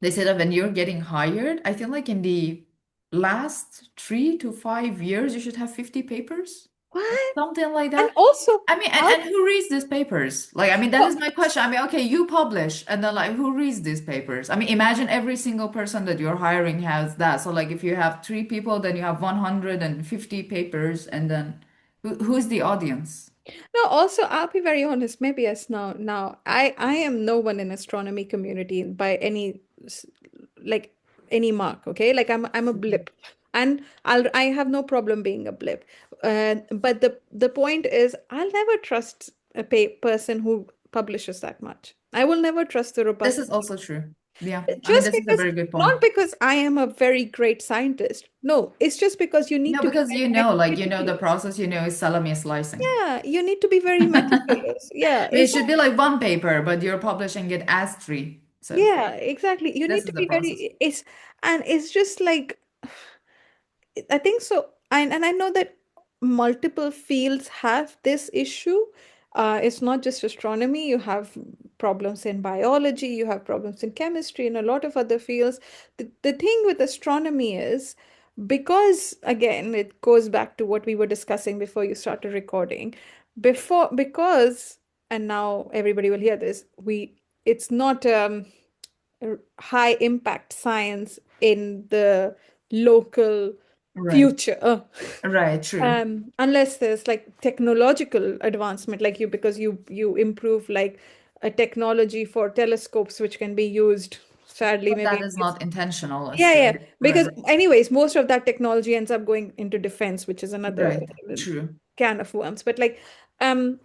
they said that when you're getting hired, I think like in the last 3 to 5 years, you should have 50 papers. what? Something like And that. also, I mean, how and who reads these papers? Like, I mean, that is so my question. I mean, okay, you publish, and then like, who reads these papers? I mean, imagine every single person that you're hiring has that. So, like, if you have three people, then you have 150 papers, and then who's the audience? No, also I'll be very honest, maybe as I am no one in astronomy community by s- like any mark, okay? Like I'm a blip. And I have no problem being a blip. But the point is I'll never trust a person who publishes that much. I will never trust the This robust. is also true. Yeah, I mean, Just this is a because, very good not point. because I am a very great scientist. No, it's just because you need No, to be because very like, the meticulous. process, is salami slicing. Yeah, you need to be very meticulous. Yeah, I mean, it should be like one paper, but you're publishing it as three. So yeah, exactly. You this need to is the be process. very, and it's just like, I think so. And I know that multiple fields have this issue. It's not just astronomy. You have problems in biology, you have problems in chemistry, and a lot of other fields. The thing with astronomy is, because again, it goes back to what we were discussing before you started recording. Because, and now everybody will hear this, it's not high impact science in the local Right. future. Right, true. Unless there's like technological advancement, like you improve like a technology for telescopes which can be used, sadly, But maybe that in is this. not intentional, Yeah, yeah. still. Because Right. anyways, most of that technology ends up going into defense, which is another Right. True. can of worms. But like, um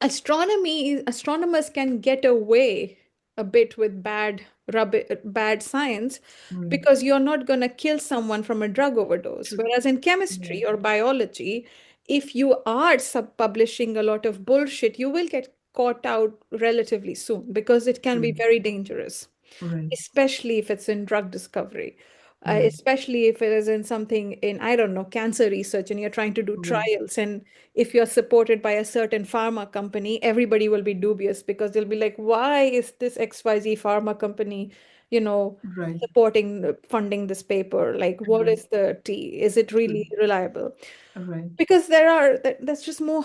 astronomers can get away a bit with bad. bad science, Right. because you're not going to kill someone from a drug overdose. True. Whereas in Right. chemistry or biology, if you are sub-publishing a lot of bullshit, you will get caught out relatively soon because it can be True. very dangerous, Right. especially if it's in drug discovery, Right. especially if it is in something in, I don't know, cancer research and you're trying to do Right. trials. And if you're supported by a certain pharma company, everybody will be dubious because they'll be like, why is this XYZ pharma company, you know, Right. supporting, funding this paper? Like, what Right. is the T? Is it True. really reliable? Right. Because that's just more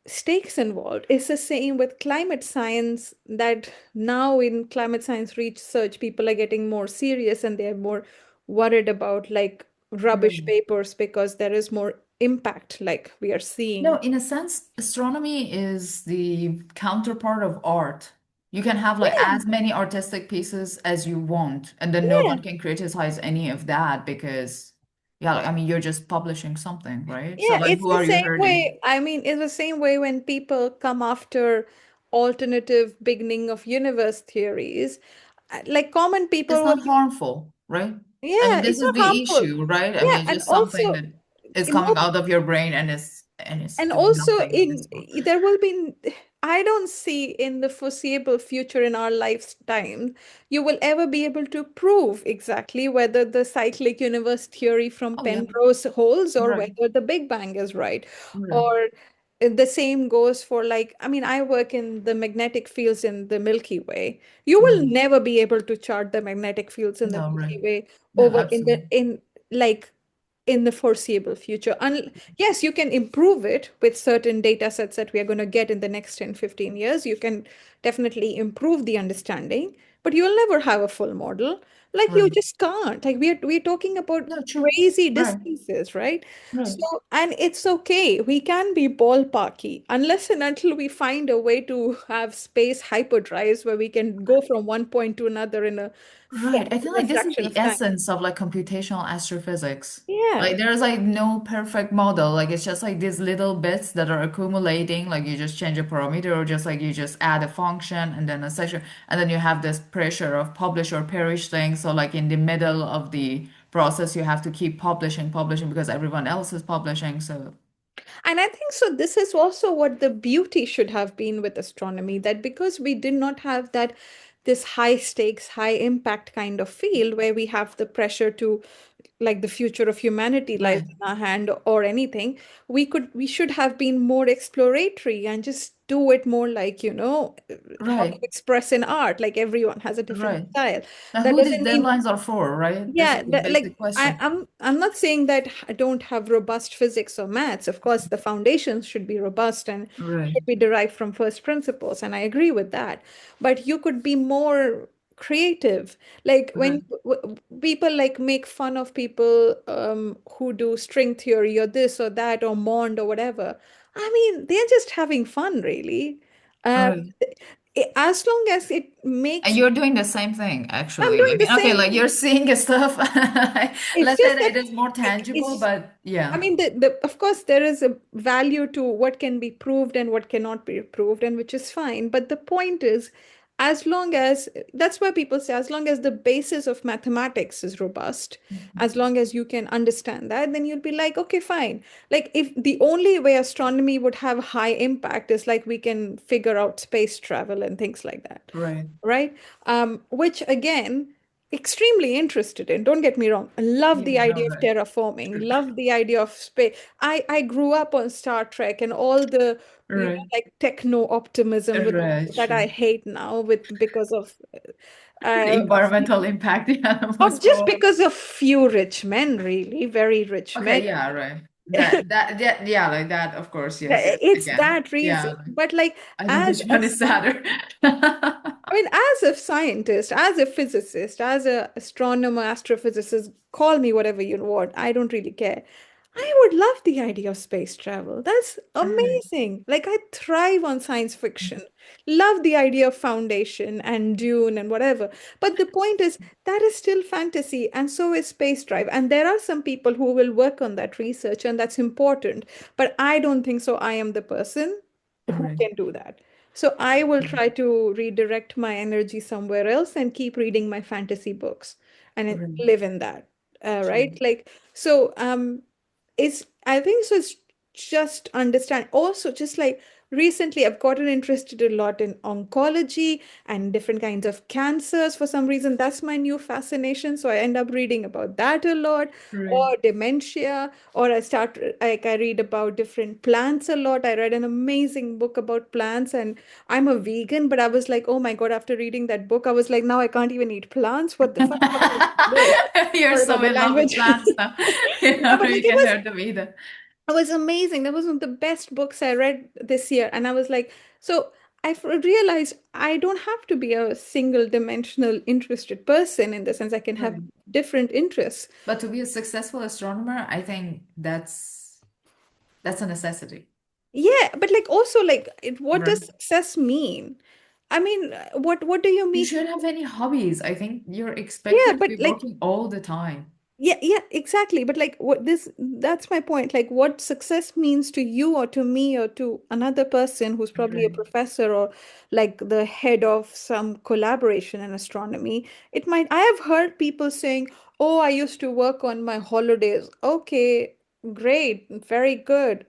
stakes involved. It's the same with climate science, that now in climate science research people are getting more serious and they're more worried about like rubbish Right. papers because there is more impact like we are No, seeing. in a sense, astronomy is the counterpart of art. You can have like Yeah, as many artistic pieces as you want, and then no yeah. one can criticize any of that because, yeah, like, I mean, you're just publishing something, right? So, Yeah, like, it's who the are you same hurting? way. I mean, it's the same way when people come after alternative beginning of universe theories. Like common It's people will, not harmful, right? I yeah, mean, this it's is not the harmful. issue, right? I Yeah, mean, it's and just something also, that is you coming know, out of your brain and it's and doing also nothing in in this world. there will be, I don't see in the foreseeable future in our lifetime you will ever be able to prove exactly whether the cyclic universe theory from Oh, yeah. Penrose holds or Right. whether the Big Bang is right. Right. Or the same goes for, like, I mean, I work in the magnetic fields in the Milky Way. You will Right. never be able to chart the magnetic fields in the No, right. Milky Way No, over absolutely. in like in the foreseeable future. And yes, you can improve it with certain data sets that we are going to get in the next 10, 15 years. You can definitely improve the understanding, but you'll never have a full model. Like you Right. just can't. Like we're talking about No, true. crazy Right. distances, right? Right. So, and it's okay. We can be ballparky unless and until we find a way to have space hyperdrives where we can go from one point to another in a Right. I feel like this is fraction the of time. essence of like computational astrophysics. Yeah. Like there's like no perfect model. Like it's just like these little bits that are accumulating. Like you just change a parameter or just like you just add a function and then a section. And then you have this pressure of publish or perish thing. So like in the middle of the process, you have to keep publishing, publishing because everyone else is publishing. So And I think so. This is also what the beauty should have been with astronomy, that because we did not have that this high stakes, high impact kind of field where we have the pressure to, like, the future of humanity lies right. in our hand or anything, we should have been more exploratory and just do it more like, how to Right. express in art. Like everyone has a different Right. style. Now That who these doesn't mean, deadlines are for, right? This is yeah, the basic like question. I'm not saying that I don't have robust physics or maths. Of course, the foundations should be robust and Right. should be derived from first principles, and I agree with that. But you could be more creative. Like when Right. people like make fun of people who do string theory or this or that or Mond or whatever. I mean, they're just having fun, really. Uh, Right. as long as it And makes, you're doing the same thing, I'm actually. I doing the mean, okay, same like thing. you're seeing stuff. It's Let's say just that that it is more tangible, it's, but I yeah. mean, of course, there is a value to what can be proved and what cannot be proved, and which is fine. But the point is, as long as, that's why people say, as long as the basis of mathematics is robust, as long as you can understand that, then you'll be like, okay, fine. Like, if the only way astronomy would have high impact is like we can figure out space travel and things like that, Right. right? Which again, extremely interested in. Don't get me wrong. I love Yeah, the no, idea of right. terraforming, True. love the idea of space. I grew up on Star Trek and all the, Right. like techno optimism with Right, that I true. hate now with because The uh, environmental impact, yeah, of was just horrible. because of few rich men, really, very rich men. Okay, yeah, right. That yeah, like that, of course, yes, yes. It's Again. that reason. Yeah. But like, I know as which a one is sadder. I mean, as a scientist, as a physicist, as a astronomer, astrophysicist, call me whatever you want. I don't really care. I would love the idea of space travel. That's Right. amazing. Like, I thrive on science fiction. Love the idea of Foundation and Dune and whatever. But the point is, that is still fantasy, and so is space drive. And there are some people who will work on that research, and that's important. But I don't think so. I am the person who Right. can do that. So I will Mm. try to redirect my energy somewhere else and keep reading my fantasy books and Right. live in that. Right? True. Like, so it's, I think so it's just understand. Also, just like recently, I've gotten interested a lot in oncology and different kinds of cancers for some reason. That's my new fascination. So I end up reading about that a lot, Right. or dementia, or I start like I read about different plants a lot. I read an amazing book about plants, and I'm a vegan, but I was like, oh my God, after reading that book, I was like, now I can't even eat plants. What the fuck? How can I do this? You're Sorry about so the in love with language. plants now. You No, know, but you like it can was hurt them either. it was amazing. That was one of the best books I read this year. And I was like, so realized I don't have to be a single dimensional interested person in the sense I can have Right. different interests. But to be a successful astronomer, I think that's a necessity. Yeah, but like also like what Right. does success mean? I mean, what do you You mean? shouldn't have any hobbies. I think you're Yeah, expected to but be like working all the time. yeah, yeah, exactly. But like what this that's my point. Like what success means to you or to me or to another person who's probably a Right. professor or like the head of some collaboration in astronomy. It might I have heard people saying, "Oh, I used to work on my holidays." Okay, great, very good.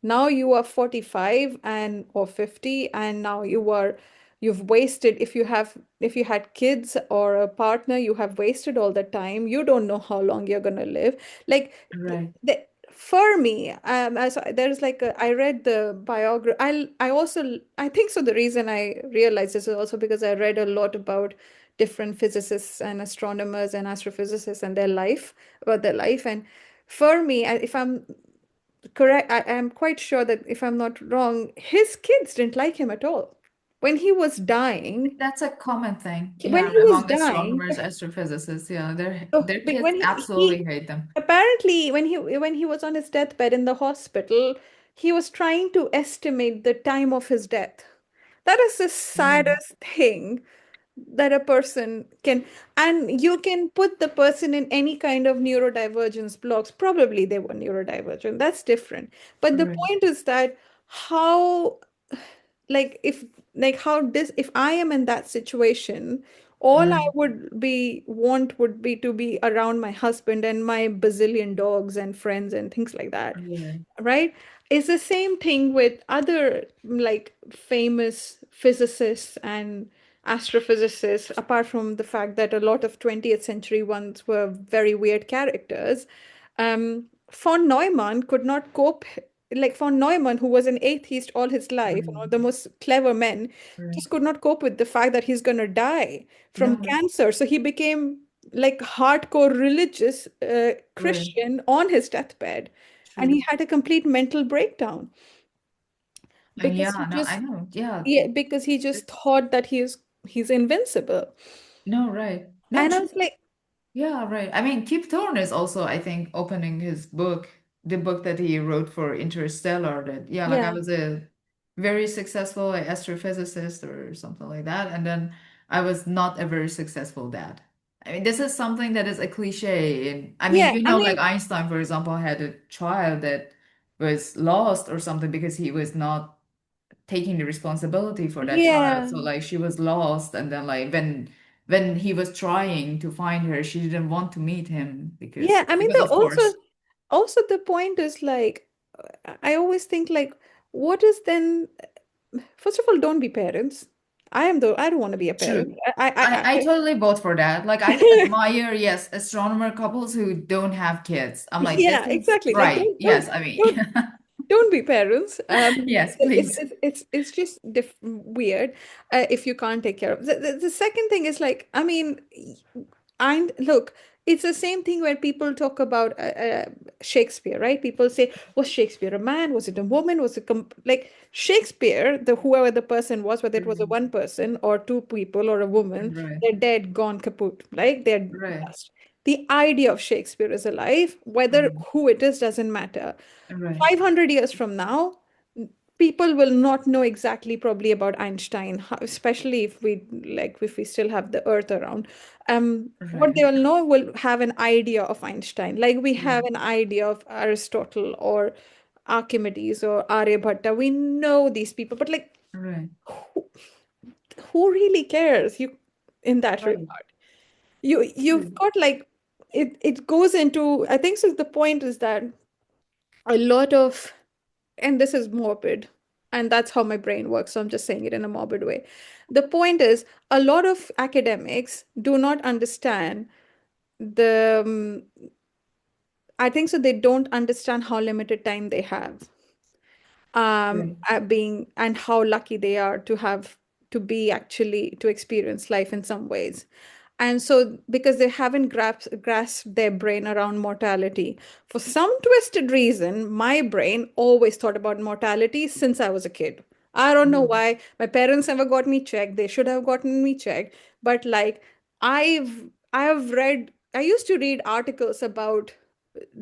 Now you are 45 and or 50 and now you've wasted if you had kids or a partner, you have wasted all the time. You don't know how long you're going to live. Like Right. for me, as there's like I read the biography. I also I think so. The reason I realized this is also because I read a lot about different physicists and astronomers and astrophysicists and their life about their life. And for me, if I'm correct, I am quite sure that if I'm not wrong, his kids didn't like him at all when he was dying. That's a common thing. When Yeah, he was among dying, astronomers, astrophysicists. Yeah, oh, their but kids he absolutely hate them. apparently when he was on his deathbed in the hospital, he was trying to estimate the time of his death. That is the Mm. saddest thing that a person can, and you can put the person in any kind of neurodivergence blocks. Probably they were neurodivergent. That's different. But the Right. point is that how like if like how this if I am in that situation, all I Right. would be want would be to be around my husband and my bazillion dogs and friends and things like that, Right. right? It's the same thing with other like famous physicists and astrophysicists, apart from the fact that a lot of 20th century ones were very weird characters. Von Neumann could not cope, like von Neumann, who was an atheist all his life, one Right. of the most clever men, Right. just could not cope with the fact that he's going to die from No. cancer. So he became like hardcore religious Right. Christian on his deathbed, and True. he had a complete mental breakdown And because he yeah, no, I just know. Yeah. yeah because he just It's thought that he's invincible. no, right. No, And I true. was like, Yeah, right. I mean, Kip Thorne is also, I think, opening his book, the book that he wrote for Interstellar. That, yeah, like I yeah, was a very successful astrophysicist or something like that. And then I was not a very successful dad. I mean, this is something that is a cliche. And I mean, yeah, you I know, like mean, Einstein, for example, had a child that was lost or something because he was not taking the responsibility for that child. yeah, So like she was lost, and then like when he was trying to find her, she didn't want to meet him yeah, I mean, because the of course. also the point is like I always think like what is then first of all, don't be parents. I don't want to be a parent. True. I totally vote for that. Like I admire, yes, astronomer couples who don't have kids. I'm like, this Yeah, is exactly. Like right. Yes, I mean, don't be parents. yes, please. It's just weird if you can't take care of. The second thing is like, I mean, and look, it's the same thing where people talk about Shakespeare, right? People say, was Shakespeare a man? Was it a woman? Was it like Shakespeare, the whoever the person was, whether it was a Mm. one person or two people or a woman, Right, they're dead, gone kaput, like they're right, dust. The idea of Shakespeare is alive, whether mm, who it is doesn't matter. right, 500 years from now, people will not know exactly probably about Einstein, especially if we like if we still have the earth around. What right, they will know will have an idea of Einstein, like we have right, an idea of Aristotle or Archimedes or Aryabhatta. We know these people, but like Right. Who, who really cares you in that Right. regard? You've True. got like it goes into, I think so the point is that a lot of, and this is morbid, and that's how my brain works, so I'm just saying it in a morbid way. The point is, a lot of academics do not understand the I think so they don't understand how limited time they have, Right. at being, and how lucky they are to have, to be actually to experience life in some ways. And so because they haven't grasped their brain around mortality, for some twisted reason my brain always thought about mortality since I was a kid. I don't know Right. why. My parents never got me checked. They should have gotten me checked. But like, I've read, I used to read articles about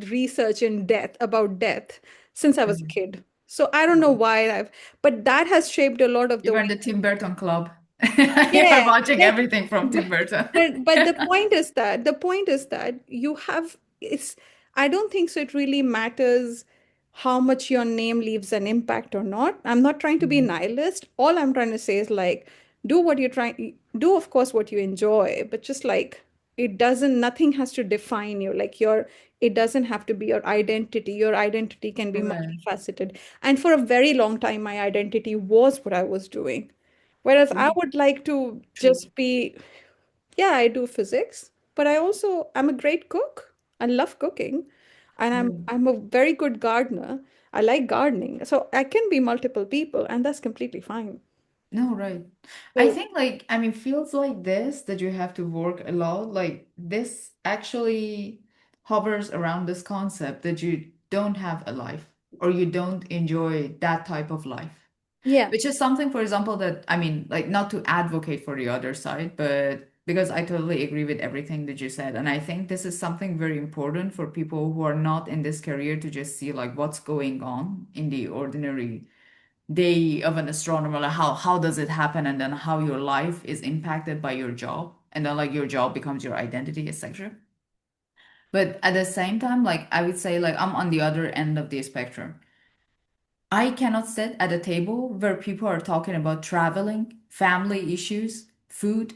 research in death, about death, since I was a Right. kid. So I don't know Right. why but that has shaped a lot of the You're way. in the Tim Burton club. You're Yeah, watching like, everything from Tim Burton. but the point is that you have, it's, I don't think so it really matters how much your name leaves an impact or not. I'm not trying to be Mm. nihilist. All I'm trying to say is like, do what you're trying, do of course what you enjoy, but just like, it doesn't, nothing has to define you. Like your, it doesn't have to be your identity. Your identity can be Right. multifaceted. And for a very long time, my identity was what I was doing. Whereas I True. would like to True. just be, yeah, I do physics, but I also, I'm a great cook. I love cooking, and Right. I'm a very good gardener. I like gardening. So I can be multiple people, and that's completely fine. No, right. I So think like I mean fields like this that you have to work a lot, like this actually hovers around this concept that you don't have a life or you don't enjoy that type of life. yeah. Which is something, for example, that I mean, like not to advocate for the other side, but because I totally agree with everything that you said. And I think this is something very important for people who are not in this career to just see like what's going on in the ordinary day of an astronomer, like how does it happen, and then how your life is impacted by your job, and then like your job becomes your identity, etc. But at the same time, like I would say, like I'm on the other end of the spectrum. I cannot sit at a table where people are talking about traveling, family issues, food,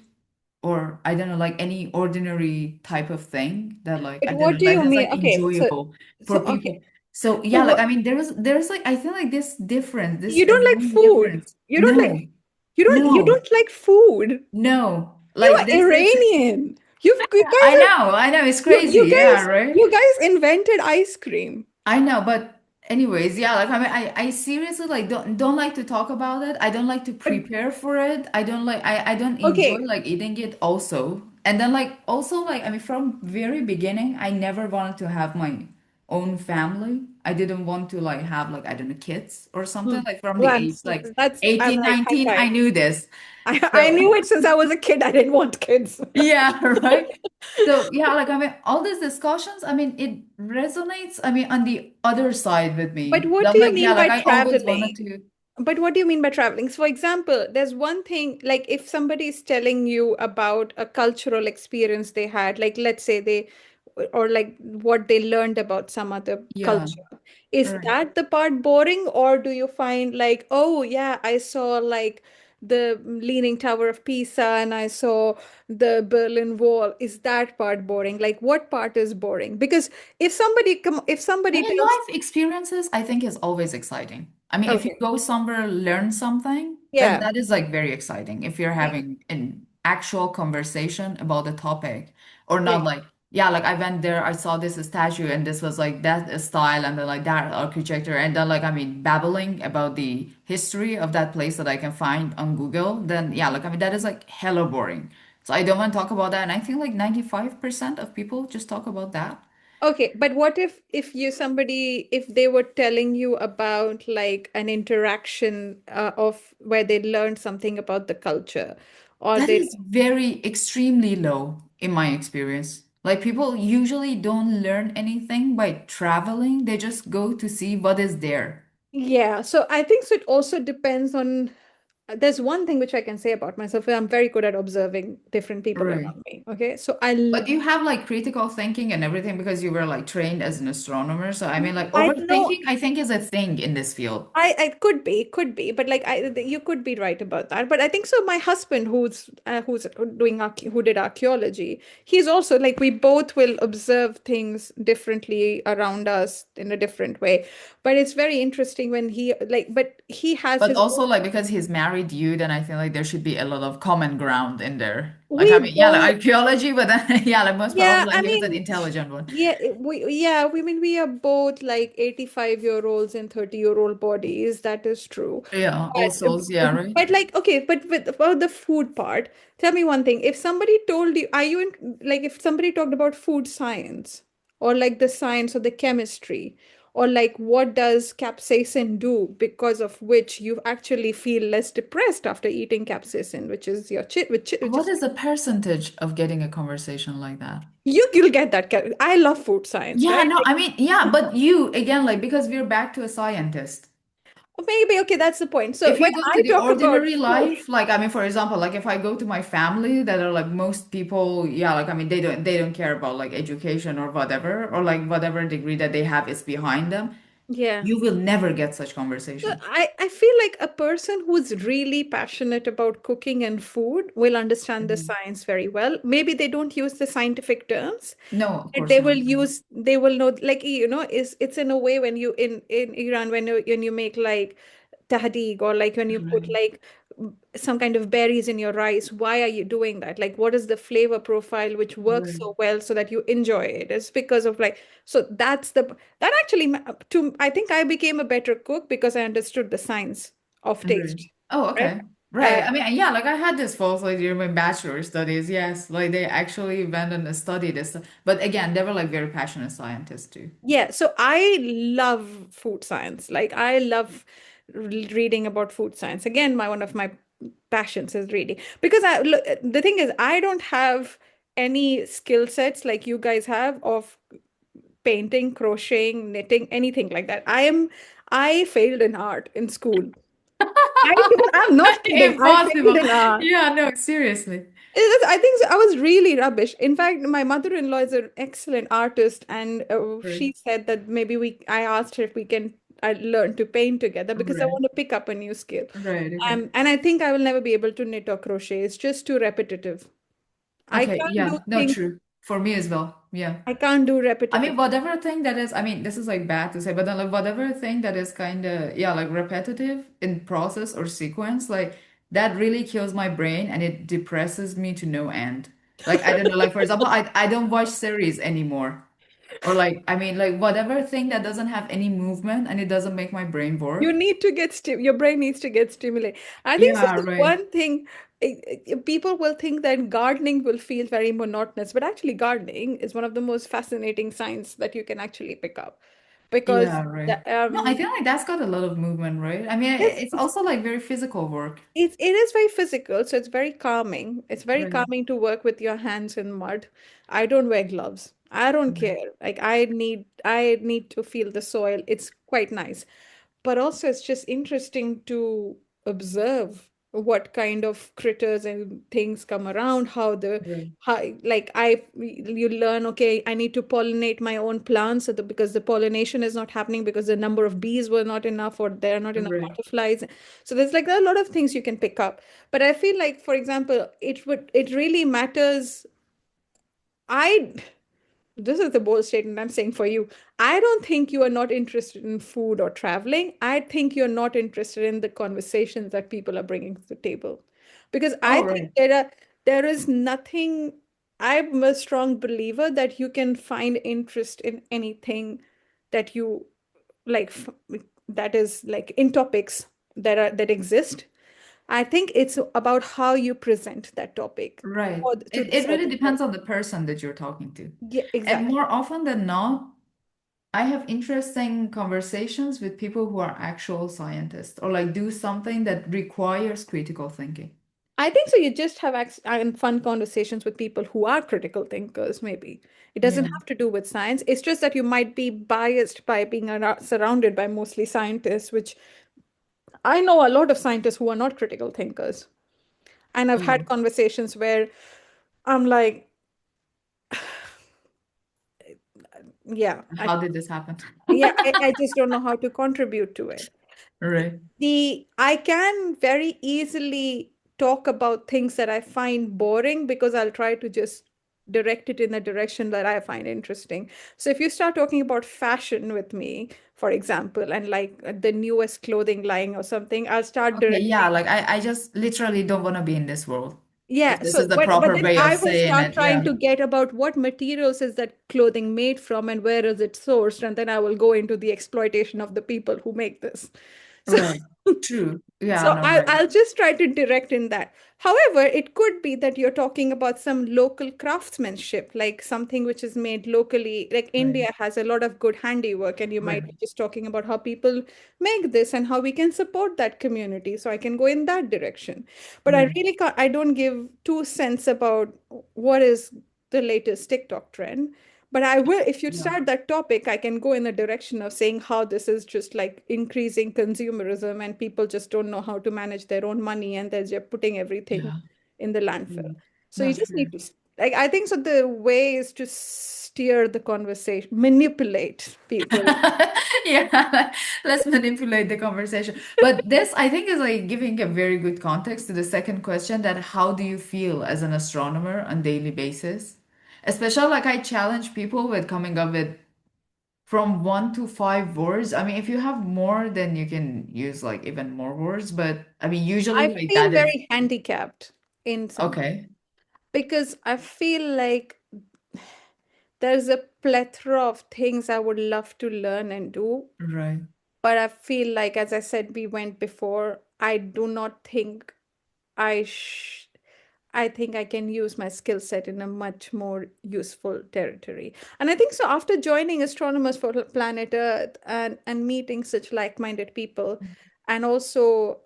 or I don't know, like any ordinary type of thing that like But I don't what know, do like you that's mean? like Okay, so enjoyable so for okay. people. So So yeah, like what, I mean there's like I feel like this difference, this you don't like annoying food? difference. You don't like, No, you no, don't like food? no. You Like are this Iranian. You I know, it's you crazy, yeah, right? you guys invented ice cream. I know, but anyways, yeah, like I mean, I seriously like don't like to talk about it. I don't like to But prepare for it. I don't enjoy okay, like eating it also. And then like also like I mean from very beginning, I never wanted to have my own family. I didn't want to like have like I don't know kids or something hmm. like from the Well, age like I'm 18, like, high 19. I five. knew this. I So knew it since I was a kid. I didn't want kids. yeah, right. So yeah, like I mean, all these discussions, I mean, it resonates, I mean, on the other side with But me. what I'm do you like, yeah, mean like by I always wanted traveling? to, But what do you mean by traveling? So, for example, there's one thing, like if somebody is telling you about a cultural experience they had, like let's say they, or like what they learned about some other yeah, culture, is right. that the part boring, or do you find like, oh yeah, I saw like the Leaning Tower of Pisa and I saw the Berlin Wall? Is that part boring? Like, what part is boring? Because if I somebody mean, tells, life experiences, I think, is always exciting. I mean, if you okay, go somewhere, learn something, then yeah. that is like very exciting. If you're having an actual conversation about the topic, or Yeah. not like, yeah, like I went there, I saw this statue, and this was like that style, and then like that architecture, and then like, I mean, babbling about the history of that place that I can find on Google, then yeah, like, I mean, that is like hella boring. So I don't want to talk about that. And I think like 95% of people just talk about that. Okay, but what if you somebody, if they were telling you about like an interaction of where they learned something about the culture, or That they, is very extremely low in my experience. Like people usually don't learn anything by traveling. They just go to see what is there. yeah. So I think so it also depends on there's one thing which I can say about myself. I'm very good at observing different people Right. around me. Okay. So But you have like critical thinking and everything because you were like trained as an astronomer. So I mean, like I know overthinking, I think is a thing in this field. I could be, but like you could be right about that. But I think so. My husband, who's doing who did archaeology, he's also like we both will observe things differently around us in a different way. But it's very interesting when he like, but he has But his also like because he's married you, then I feel like there should be a lot of common ground in there. Like I we mean, yeah, like both archaeology, but then yeah, like most yeah. probably like I he was an mean. intelligent one. We mean we are both like 85-year-olds in 30-year-old bodies. That is true. Yeah, all But souls, yeah, right? but like okay, but with about the food part, tell me one thing. If somebody told you, are you in like if somebody talked about food science or like the science or the chemistry or like what does capsaicin do because of which you actually feel less depressed after eating capsaicin, which is your which What is is the percentage of getting a conversation like that? you'll get that. I love food science, Yeah, right? no, I mean, yeah, but you again, like because we're back to a scientist. Maybe, okay, that's the point. So If when you go I to the talk about ordinary food, life, like I mean, for example, like if I go to my family that are like most people, yeah, like I mean, they don't care about like education or whatever, or like whatever degree that they have is behind them. yeah. You will never get such So conversations. I feel like a person who's really passionate about cooking and food will understand the Mhm. science very well. Maybe they don't use the scientific terms, No, of but course not. they will know, like, is it's in a way when you in Iran when you make like tahdig or like when you put Right, like some kind of berries in your rice, why are you doing that? Like what is the flavor profile which works right. so well so that you enjoy it? It's because of like, so that actually to I think I became a better cook because I understood the science of Right. taste, Oh, right? okay. Right. uh, I mean, yeah, like I had this false like during my bachelor studies. Yes, like they actually went and studied this. But again, they were like very passionate scientists too. Yeah, so I love food science. Like I love reading about food science. Again, my one of my passions is reading because I look, the thing is I don't have any skill sets like you guys have of painting, crocheting, knitting, anything like that. I failed in art in school. I'm not kidding. I failed Impossible. in art. Yeah, no, seriously. I think so. I was really rubbish. In fact, my mother-in-law is an excellent artist, and Right. she said that maybe I asked her if we can learn to paint together because I Right. want to pick up a new skill. Right. Okay. And I think I will never be able to knit or crochet. It's just too repetitive. I Okay. can't do Yeah. No, things. true. For me as well. Yeah. I can't do I repetitive. mean, whatever thing that is, I mean, this is like bad to say, but then like whatever thing that is kind of, yeah, like repetitive in process or sequence, like that really kills my brain and it depresses me to no end. Like, I don't know, like for example, I don't watch series anymore. Or like, I mean, like whatever thing that doesn't have any movement and it doesn't make my brain You work. need to get your brain needs to get stimulated. I think so Yeah, the right. one thing people will think that gardening will feel very monotonous, but actually gardening is one of the most fascinating science that you can actually pick up because Yeah, right. the, No, I feel like that's got a lot of movement, right? I mean, yes, it's also like very physical work. it is very physical, so it's very calming. It's very Right. calming to work with your hands in mud. I don't wear gloves. I don't Right. care. Like I need to feel the soil. It's quite nice. But also it's just interesting to observe what kind of critters and things come around, Right. how like you learn, okay, I need to pollinate my own plants so that because the pollination is not happening because the number of bees were not enough or there are not enough Right. butterflies. So there's like a lot of things you can pick up. But I feel like, for example, it really matters. I This is the bold statement I'm saying for you. I don't think you are not interested in food or traveling. I think you're not interested in the conversations that people are bringing to the table. Because I Oh, think right. there is nothing, I'm a strong believer that you can find interest in anything that you like that is like in topics that exist. I think it's about how you present that topic Right. to It the really certain depends person. on the person that you're talking to. Yeah, And exactly. more often than not, I have interesting conversations with people who are actual scientists or like do something that requires critical thinking. I think so. You just have and fun conversations with people who are critical thinkers, maybe. It doesn't Yeah. have to do with science. It's just that you might be biased by being surrounded by mostly scientists, which I know a lot of scientists who are not critical thinkers. And I've had Oh, conversations where I'm like, yeah, how did this happen? I just don't know how to contribute to it. Right, I can very easily talk about things that I find boring because I'll try to just direct it in the direction that I find interesting. So if you start talking about fashion with me, for example, and like the newest clothing line or something, I'll start okay, yeah, directing. like I just literally don't want to be in this world, if Yeah, this so is the but proper then way of I will saying start it. trying Yeah, to get about what materials is that clothing made from and where is it sourced, and then I will go into the exploitation of the people who make this. So right, true, yeah, so no, right, I'll just try to direct in that. However, it could be that you're talking about some local craftsmanship, like something which is made locally. Like right, India has a lot of good handiwork, and you might right, be just talking about how people make this and how we can support that community. So I can go in that direction. But I right, really can't, I don't give 2 cents about what is the latest TikTok trend. But I will, if you yeah, start that topic, I can go in the direction of saying how this is just like increasing consumerism and people just don't know how to manage their own money and they're just putting everything yeah, in the landfill. mm, So you that's just fair. need to, like, I think so. The way is to steer the conversation, manipulate people. Yeah, let's manipulate the conversation. But this, I think, is like giving a very good context to the second question, that how do you feel as an astronomer on daily basis? Especially like I challenge people with coming up with from 1 to 5 words. I mean, if you have more, then you can use like even more words. But I mean, usually I like feel that is very handicapped in some okay. because I feel like there's a plethora of things I would love to learn and do. Right, But I feel like, as I said, we went before, I do not think I sh I think I can use my skill set in a much more useful territory. And I think so after joining Astronomers for Planet Earth and meeting such like-minded people, and also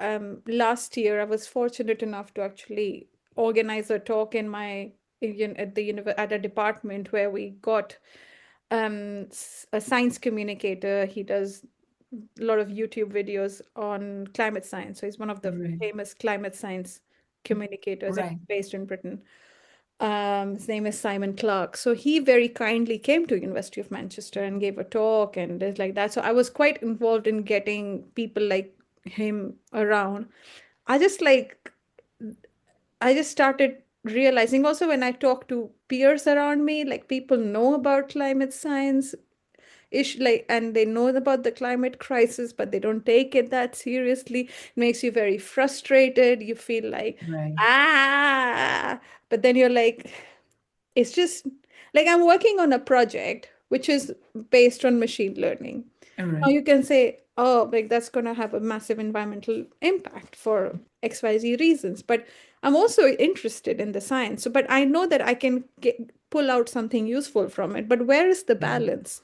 last year I was fortunate enough to actually organize a talk in my at the at a department where we got a science communicator. He does a lot of YouTube videos on climate science. So he's one of the right, famous climate science communicators and right, he's based in Britain. His name is Simon Clark. So he very kindly came to University of Manchester and gave a talk and things like that. So I was quite involved in getting people like him around. I just like I just started realizing also when I talk to peers around me, like people know about climate science, ish like and they know about the climate crisis but they don't take it that seriously. It makes you very frustrated. You feel like right, but then you're like it's just like I'm working on a project which is based on machine learning. Now right, you can say, oh, like that's going to have a massive environmental impact for XYZ reasons. But I'm also interested in the science. So, but I know that I can pull out something useful from it. But where is the right. balance?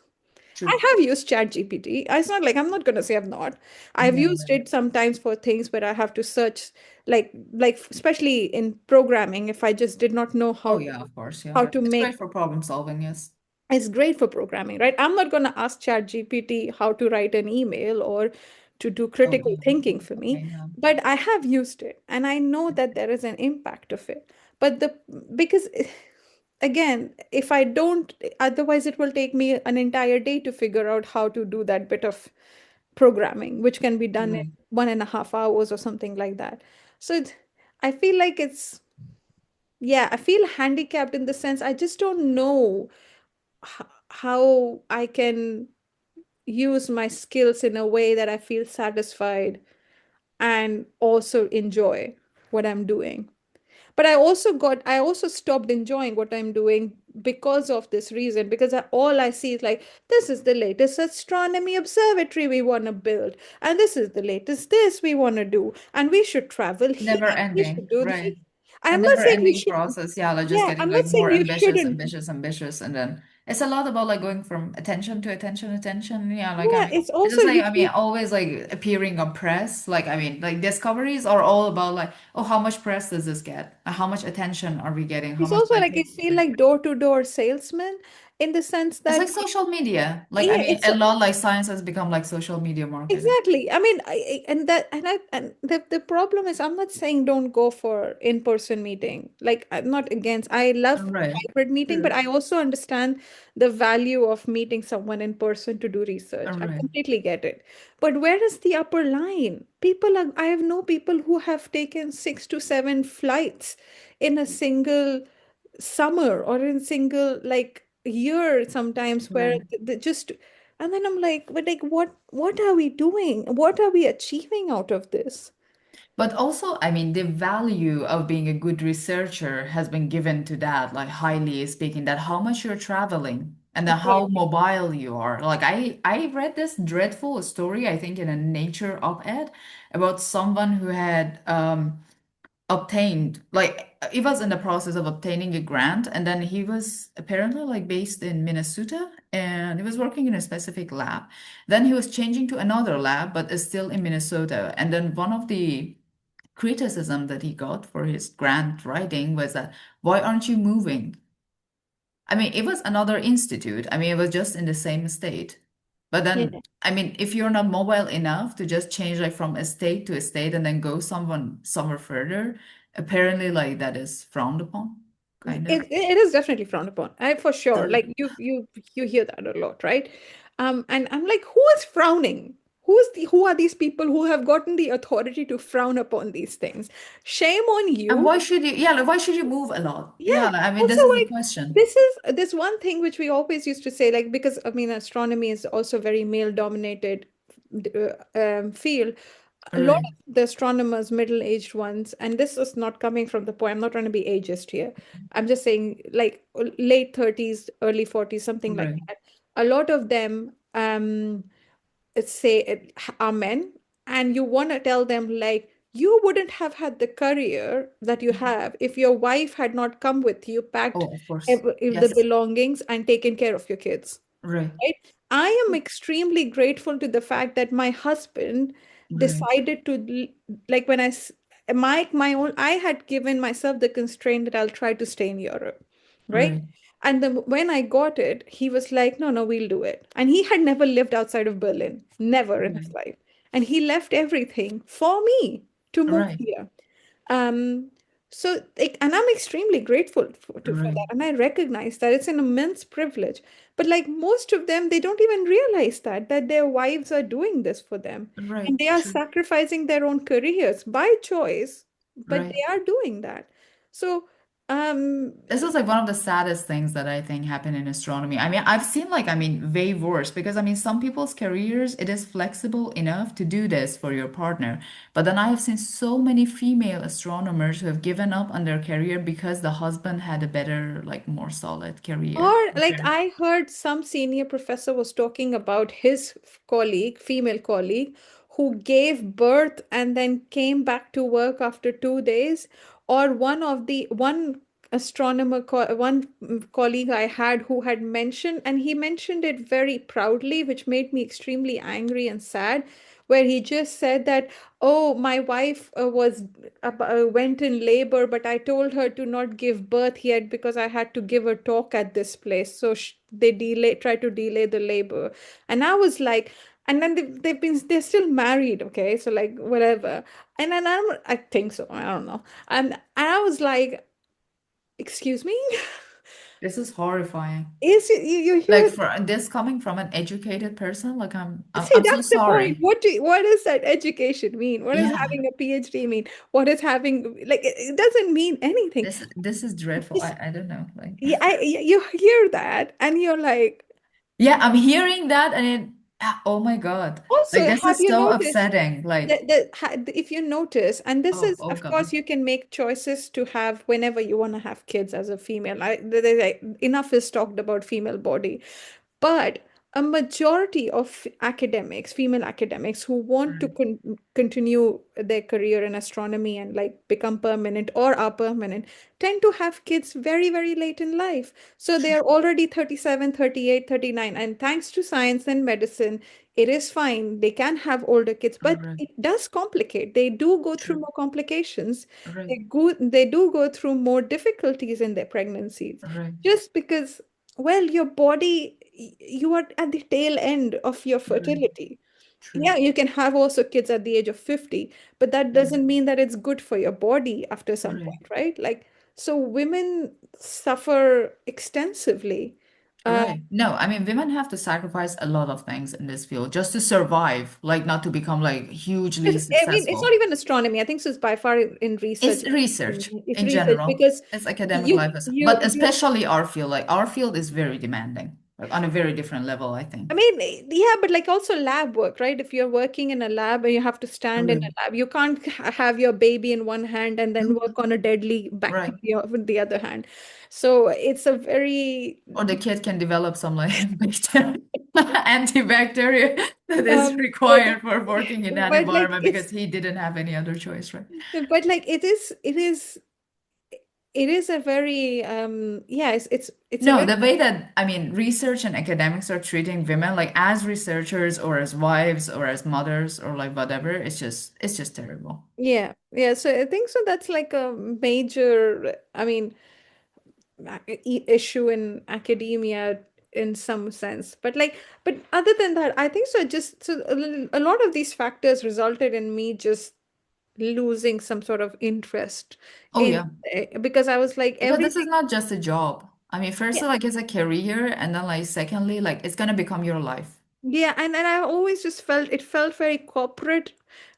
I True. have used ChatGPT. It's not like I'm not going to say I've not. I've Yeah, used it sometimes for things where I have to search, like especially in programming, if I just did not know oh yeah, of course, yeah. how to It's make great for problem solving, yes. it's great for programming, right? I'm not going to ask ChatGPT how to write an email or to do Oh critical yeah. thinking for me, Okay, yeah. but I have used it and I know that there is an impact of it. But the because again, if I don't, otherwise it will take me an entire day to figure out how to do that bit of programming, which can be done in Right, 1.5 hours or something like that. So I feel like it's, yeah, I feel handicapped in the sense I just don't know how I can use my skills in a way that I feel satisfied and also enjoy what I'm doing. But I also stopped enjoying what I'm doing because of this reason, because all I see is like, this is the latest astronomy observatory we want to build, and this is the latest this we want to do, and we should travel here, never we should ending, do this. right. A I'm not never saying you ending should, process. Yeah, like just yeah, getting I'm like not saying more you ambitious, shouldn't. ambitious, ambitious, and then it's a lot about like going from attention to attention, attention. Yeah, like I Yeah, mean, it's it's also just like you I mean, should. always like appearing on press. Like I mean, like discoveries are all about like, oh, how much press does this get? How much attention are we getting? How It's much also like like you hits? feel like door-to-door salesman. in the sense It's that like social media. Like, I yeah, mean, it's a lot like science has become like social media marketing. exactly. I mean, and the problem is, I'm not saying don't go for in-person meeting. Like, I'm not against. I love Right. hybrid meeting, but True. I also understand the value of meeting someone in person to do research. I Right. completely get it. But where is the upper line? People are, I have no people who have taken 6 to 7 flights in a single summer or in single like year sometimes where Right. the just and then I'm like, but like what are we doing? What are we achieving out of this? But also, I mean, the value of being a good researcher has been given to that, like highly speaking, that how much you're traveling and then how Exactly. mobile you are. Like I read this dreadful story, I think in a Nature op-ed about someone who had obtained like he was in the process of obtaining a grant and then he was apparently like based in Minnesota and he was working in a specific lab. Then he was changing to another lab but is still in Minnesota. And then one of the criticism that he got for his grant writing was that why aren't you moving? I mean, it was another institute. I mean, it was just in the same state. But then, Yeah. I mean, if you're not mobile enough to just change like from a state to a state and then go somewhere further, apparently like that is frowned upon, kind of. It is definitely frowned upon. I for sure. So, Like you hear that a lot, right? And I'm like, who is frowning? Who are these people who have gotten the authority to frown upon these things? Shame on and you. why should you, yeah, like, why should you move a lot? Yeah. Yeah, I mean, Also, this is the like question. this is this one thing which we always used to say, like because I mean, astronomy is also very male-dominated field. A lot Right, of the astronomers, middle-aged ones, and this is not coming from the point. I'm not trying to be ageist here. I'm just saying, like late 30s, early 40s, something like right. that. A lot of them say are men, and you want to tell them like you wouldn't have had the career that you have if your wife had not come with you, packed Oh, of course. the Yes, belongings and taken care of your kids, right, right? I am extremely grateful to the fact that my husband right, decided to like when my own I had given myself the constraint that I'll try to stay in Europe, right? right, And then when I got it, he was like, no, no, we'll do it. And he had never lived outside of Berlin, never in his right, life. And he left everything for me to move right, here. Um, so like, and I'm extremely grateful for right, that. And I recognize that it's an immense privilege. But like most of them, they don't even realize that their wives are doing this for them. right, And they are true, sacrificing their own careers by choice, but right. they are doing that. So, um, This is like one of the saddest things that I think happen in astronomy. I mean, I've seen like, I mean, way worse because I mean, some people's careers, it is flexible enough to do this for your partner. But then I have seen so many female astronomers who have given up on their career because the husband had a better, like more solid career. or like Okay. I heard some senior professor was talking about his colleague, female colleague, who gave birth and then came back to work after 2 days. Or one astronomer, one colleague I had who had mentioned, and he mentioned it very proudly, which made me extremely angry and sad, where he just said that, oh, my wife went in labor, but I told her to not give birth yet because I had to give a talk at this place. So they try to delay the labor. And I was like, and then they're still married, okay? So like whatever. And then I think so. I don't know. And I was like, excuse me? This is horrifying. You Like hear. for this coming from an educated person, like See, I'm so that's the point. sorry. What does that education mean? What does Yeah, having a PhD mean? What is having like it doesn't mean anything. this is dreadful. Just I don't know. Like you hear that and you're like, yeah, I'm hearing that and oh my God. Like also, this have is you so noticed upsetting. Like, if you notice, and this oh, is, oh of course, God. you can make choices to have whenever you want to have kids as a female. Enough is talked about female body. But a majority of academics, female academics who want to Right, continue their career in astronomy and like become permanent or are permanent, tend to have kids very, very late in life. So they true. are already 37, 38, 39. And thanks to science and medicine, it is fine. They can have older kids, but Right, it does complicate. They do go through true. more complications. Right, They do go through more difficulties in their pregnancies right. just because. well, your body, you are at the tail end of your Right. fertility. True. Yeah, you can have also kids at the age of 50, but that Mm. doesn't mean that it's good for your body after some Right. point, right? Like, so women suffer extensively. Uh, Right. No, I mean, women have to sacrifice a lot of things in this field just to survive, like not to become like hugely I mean, it's not successful. even astronomy. I think so it's by far in research. It's research It's in research general. because It's academic you life, you but you especially our field. Like our field is very demanding, like on a very different level, I think. I mean, yeah, but like also lab work, right? If you're working in a lab and you have to stand in Right. a lab, you can't have your baby in one hand and then Mhm. work on a deadly Right. bacteria with the other hand. So it's a very Or the kid can develop some like antibacterial that is um but required for working in that but like environment because he didn't have any other choice, right? like it is a very yeah, it's a No, very the way that I mean, research and academics are treating women like as researchers or as wives or as mothers or like whatever, it's just terrible. yeah, yeah. So I think so that's like a major, I mean, issue in academia in some sense. But like, but other than that, I think so. Just so a lot of these factors resulted in me just losing some sort of interest Oh in yeah. because I was like Because this everything. is not just a job. I mean, firstly, like it's a career, and then like secondly, like it's gonna become your life. Yeah, and I always just felt it felt very corporate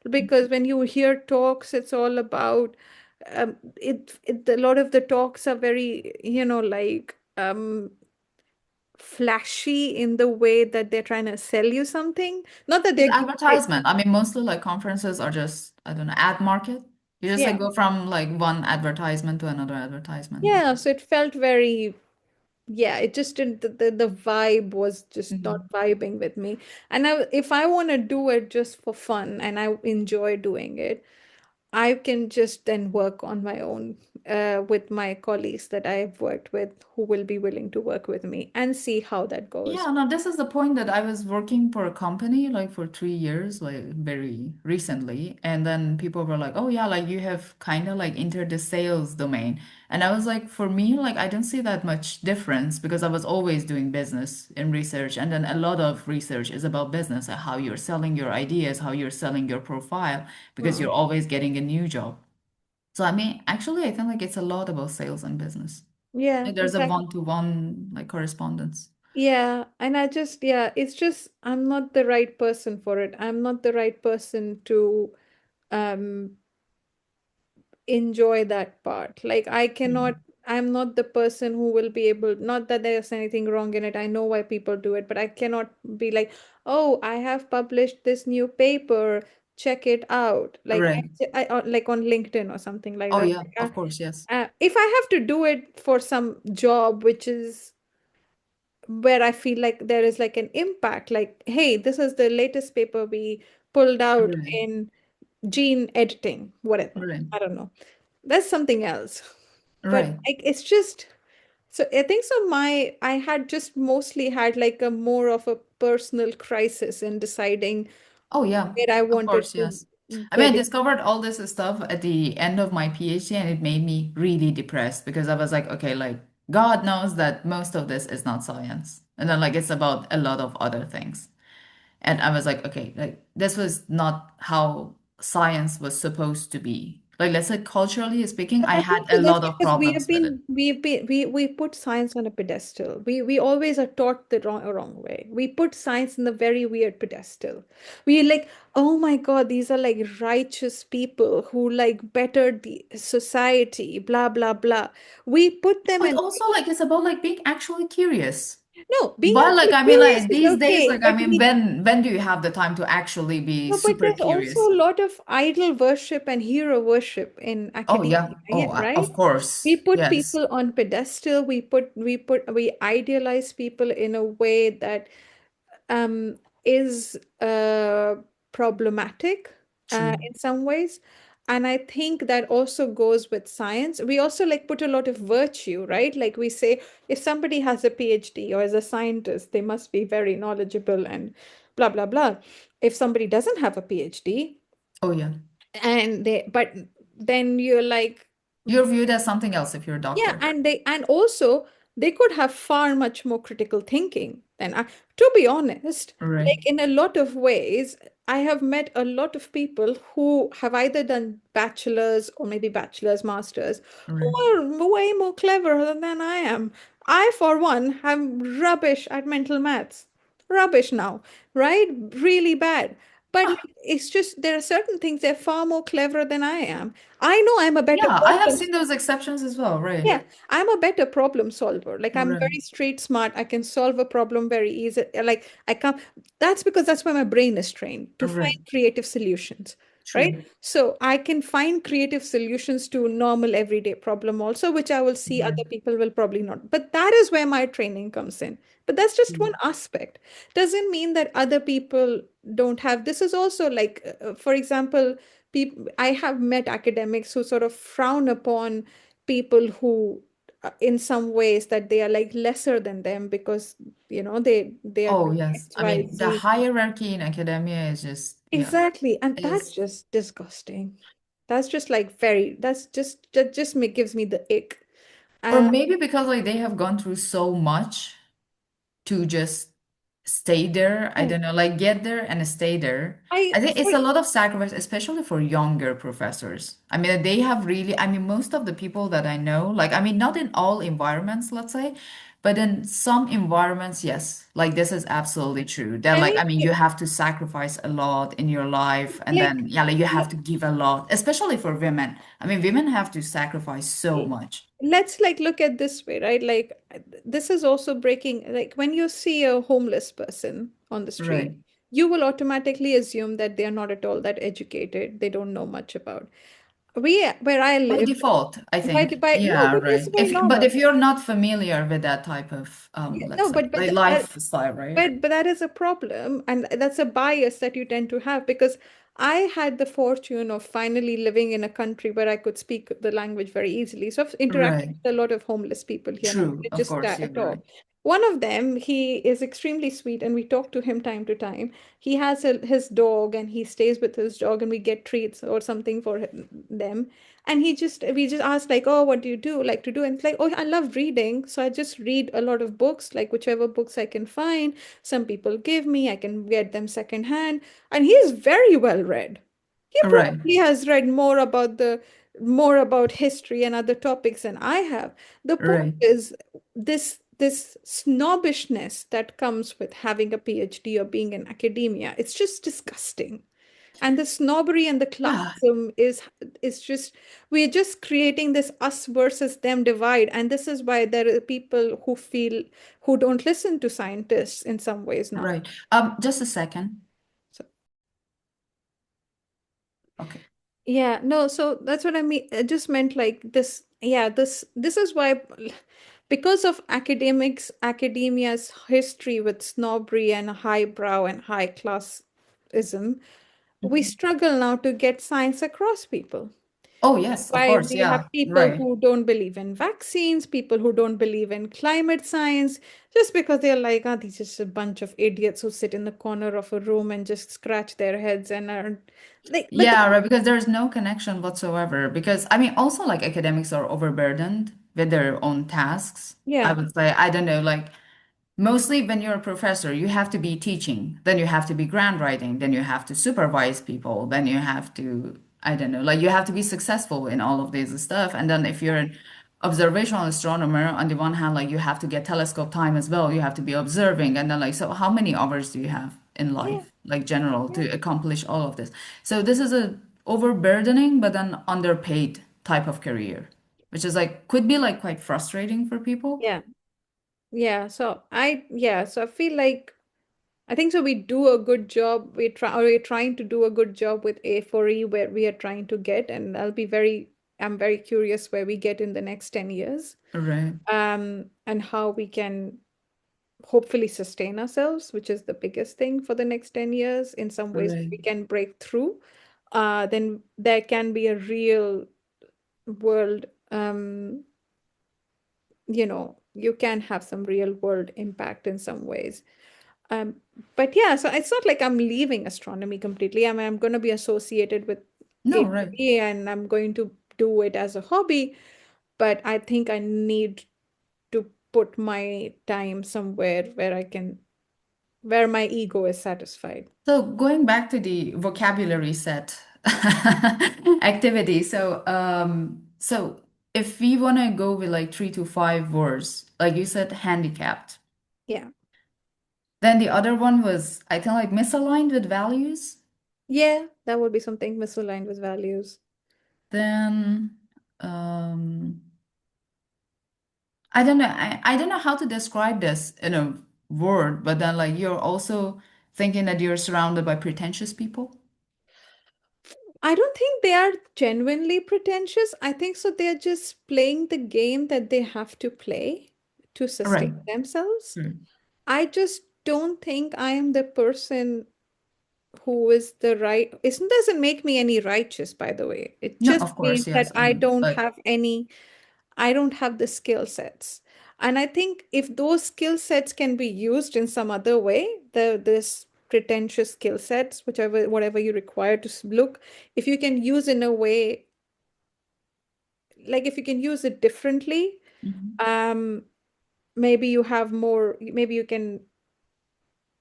because when you hear talks, it's all about it a lot of the talks are very, like flashy in the way that they're trying to sell you something. Not that It's they're advertisement. I mean, mostly like conferences are just, I don't know, ad market. You just like yeah. go from like one advertisement to another advertisement. Yeah, so it felt very yeah, it just didn't the vibe was just not Mhm. vibing with me. And if I want to do it just for fun and I enjoy doing it, I can just then work on my own with my colleagues that I've worked with who will be willing to work with me and see how that goes. Yeah, no, this is the point that I was working for a company like for 3 years, like very recently. And then people were like, oh, yeah, like you have kind of like entered the sales domain. And I was like, for me, like I don't see that much difference because I was always doing business and research. And then a lot of research is about business, like how you're selling your ideas, how you're selling your profile, because Mm. you're always getting a new job. So, I mean, actually, I think like it's a lot about sales and business. Yeah, Like there's a exactly. one-to-one like correspondence. Yeah, and I just, yeah, it's just I'm not the right person for it. I'm not the right person to um enjoy that part. Like I cannot, Mhm. I'm not the person who will be able, not that there's anything wrong in it. I know why people do it, but I cannot be like, oh, I have published this new paper, check it out. Like Right. like on LinkedIn or something like Oh that. yeah, of course, yes. If I have to do it for some job, which is where I feel like there is like an impact, like, hey, this is the latest paper we pulled out Right. in gene editing, whatever. Right. I don't know. That's something else. But Right. like it's just so I think so I had just mostly had like a more of a personal crisis in deciding Oh yeah, where I of wanted course, to yes. I mean, I get it. discovered all this stuff at the end of my PhD and it made me really depressed because I was like, okay, like God knows that most of this is not science. And then like it's about a lot of other things. And I was like, okay, like this was not how science was supposed to be. Like let's say culturally speaking, But I I had think a so that's lot of because problems with it. we put science on a pedestal. We always are taught the wrong way. We put science in the very weird pedestal. We like, oh my God, these are like righteous people who like bettered the society, blah blah blah. We put them But in also like it's about like being actually curious. no, being But like actually I mean curious like is these days okay, like I but mean we when do you have the time to actually be no, but super there's also curious? a lot of idol worship and hero worship in Oh academia, yeah. Oh, right? of course. We put Yes. people on pedestal. We idealize people in a way that is problematic True. in some ways. And I think that also goes with science. We also like put a lot of virtue, right? Like we say, if somebody has a PhD or is a scientist, they must be very knowledgeable and blah, blah, blah. If somebody doesn't have a PhD Oh yeah. but then you're like, You're viewed as something else if you're a yeah, doctor. and also they could have far much more critical thinking than I. To be honest, Right. like in a lot of ways, I have met a lot of people who have either done bachelor's or maybe bachelor's, master's, who Right. are way more clever than I am. I, for one, am rubbish at mental maths. Rubbish now, right? Really bad. But like, it's just there are certain things they're far more clever than I am. I know I'm a better Yeah, I have problem. seen those exceptions as well. Right. Yeah, I'm a better problem solver. Like I'm Right. very street smart. I can solve a problem very easy. Like I can't. That's because that's why my brain is trained to find Right. creative solutions, right? True. So I can find creative solutions to normal everyday problem also, which I will see Right. other people will probably not. But that is where my training comes in. But that's just one aspect. Doesn't mean that other people don't have. This is also like, for example, people. I have met academics who sort of frown upon people who in some ways that they are like lesser than them because they are Oh, doing yes. I mean, the XYZ. hierarchy in academia is just, yeah, Exactly, and that's is, just disgusting. That's just like very that's just that just gives me the ick. or uh, maybe because like they have gone through so much to just stay there. I yeah. don't know, like get there and stay there. I I think for it's a lot of sacrifice, especially for younger professors. I mean, they have really, I mean, most of the people that I know, like, I mean, not in all environments, let's say, but in some environments, yes, like this is absolutely true. That, I like, I mean mean, you have to sacrifice a lot in your life, and like then, yeah, like you have to give a lot, especially for women. I mean, women have to sacrifice so much. let's like look at this way, right? Like this is also breaking, like when you see a homeless person on the street, Right. you will automatically assume that they are not at all that educated, they don't know much about. We where I By live, default, I think. by no, Yeah, but it's right. very If but normal. if you're not familiar with that type of Yeah, let's no, say like lifestyle, right? but that is a problem, and that's a bias that you tend to have because I had the fortune of finally living in a country where I could speak the language very easily. So I've interacted Right. with a lot of homeless people here, not True. Of just course, that you're at right. all. One of them, he is extremely sweet, and we talk to him time to time. He has his dog, and he stays with his dog, and we get treats or something for them. And we just asked like, oh, what do you do like to do? And it's like, oh, I love reading, so I just read a lot of books, like whichever books I can find. Some people give me, I can get them secondhand. And he is very well read. He Right. probably has read more about history and other topics than I have. The point Right. is this snobbishness that comes with having a PhD or being in academia. It's just disgusting. And the snobbery and the Yeah. classism is just we're just creating this us versus them divide. And this is why there are people who don't listen to scientists in some ways now. Right. Just a second. So Okay. yeah, no, so that's what I mean. I just meant like this, yeah, this is why because of academia's history with snobbery and highbrow and high classism, we Mhm. struggle now to get science across people. Oh, yes, of Why course. we have Yeah. people Right. who don't believe in vaccines, people who don't believe in climate science, just because they're like, ah, these just a bunch of idiots who sit in the corner of a room and just scratch their heads and are like, but Yeah, right, because there's no connection whatsoever. Because I mean, also like academics are overburdened with their own tasks. I yeah, would say, I don't know, like mostly when you're a professor, you have to be teaching, then you have to be grant writing, then you have to supervise people, then you have to, I don't know, like you have to be successful in all of this stuff. And then if you're an observational astronomer, on the one hand, like you have to get telescope time as well, you have to be observing. And then like, so how many hours do you have in yeah, life, like general, yeah, to accomplish all of this? So this is a overburdening, but then underpaid type of career, which is like could be like quite frustrating for people. yeah, yeah. So I feel like I think so. We do a good job. We're trying to do a good job with A4E where we are trying to get, and I'm very curious where we get in the next 10 years. Right, And how we can hopefully sustain ourselves, which is the biggest thing for the next 10 years. In some ways, if right, we can break through, then there can be a real world, you can have some real world impact in some ways. Um, but yeah, so it's not like I'm leaving astronomy completely. I mean, I'm going to be associated with no, it right. and I'm going to do it as a hobby, but I think I need to put my time somewhere where I can, where my ego is satisfied. So going back to the vocabulary set activity, so if we want to go with like 3 to 5 words, like you said, handicapped, Yeah. then the other one was, I think, like misaligned with values. Yeah, that would be something misaligned with values. Then um, I don't know. I don't know how to describe this in a word, but then like you're also thinking that you're surrounded by pretentious people. I don't think they are genuinely pretentious. I think so they're just playing the game that they have to play to sustain Right. themselves. Mm. I just don't think I am the person who is the right. It doesn't make me any righteous, by the way. It No, just of course, means that yes. I mean, but I don't have the skill sets. And I think if those skill sets can be used in some other way, this pretentious skill sets, whichever whatever you require to look, if you can use in a way, like if you can use it differently, mhm. um, maybe you have more, maybe you can,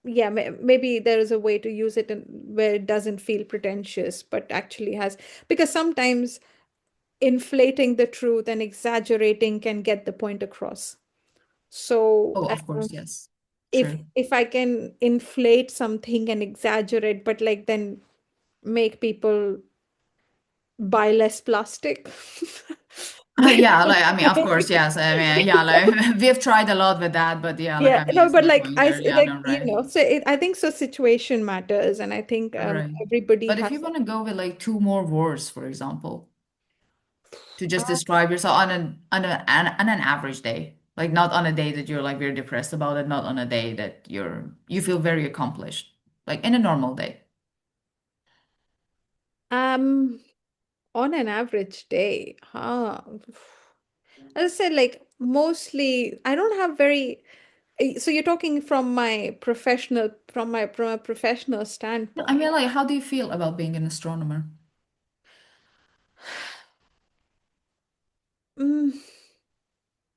yeah, maybe there is a way to use it where it doesn't feel pretentious, but actually has, because sometimes inflating the truth and exaggerating can get the point across. So Oh, of course, yes. if True. I can inflate something and exaggerate, but like then make people buy less plastic. Yeah, like I mean, of course, yes. I mean, yeah, like we've tried a lot with that, but yeah, like Yeah, I mean, no, it's but not like going there. Yeah, like no, you right, know, so I think so. Situation matters, and I think right. everybody But if has. you want to go with like 2 more words, for example, to Uh, just describe yourself on an average day, like not on a day that you're like very depressed about it, not on a day that you feel very accomplished, like in a normal day. um, on an average day, as I said, like mostly, I don't have very. So you're talking from my professional, from a professional I standpoint. mean, like, how do you feel about being an astronomer? Mm,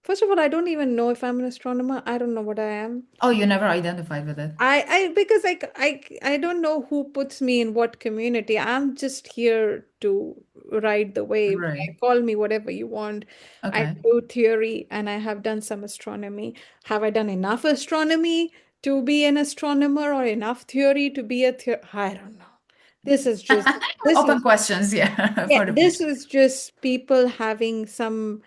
First of all, I don't even know if I'm an astronomer. I don't know what I am. Oh, you never identified with it. Because I don't know who puts me in what community. I'm just here to ride the wave. Right. Like, call me whatever you want. I Okay. do theory and I have done some astronomy. Have I done enough astronomy to be an astronomer or enough theory to be a I don't know. This is just this Open is questions, yeah, yeah, for the this future. is just people having some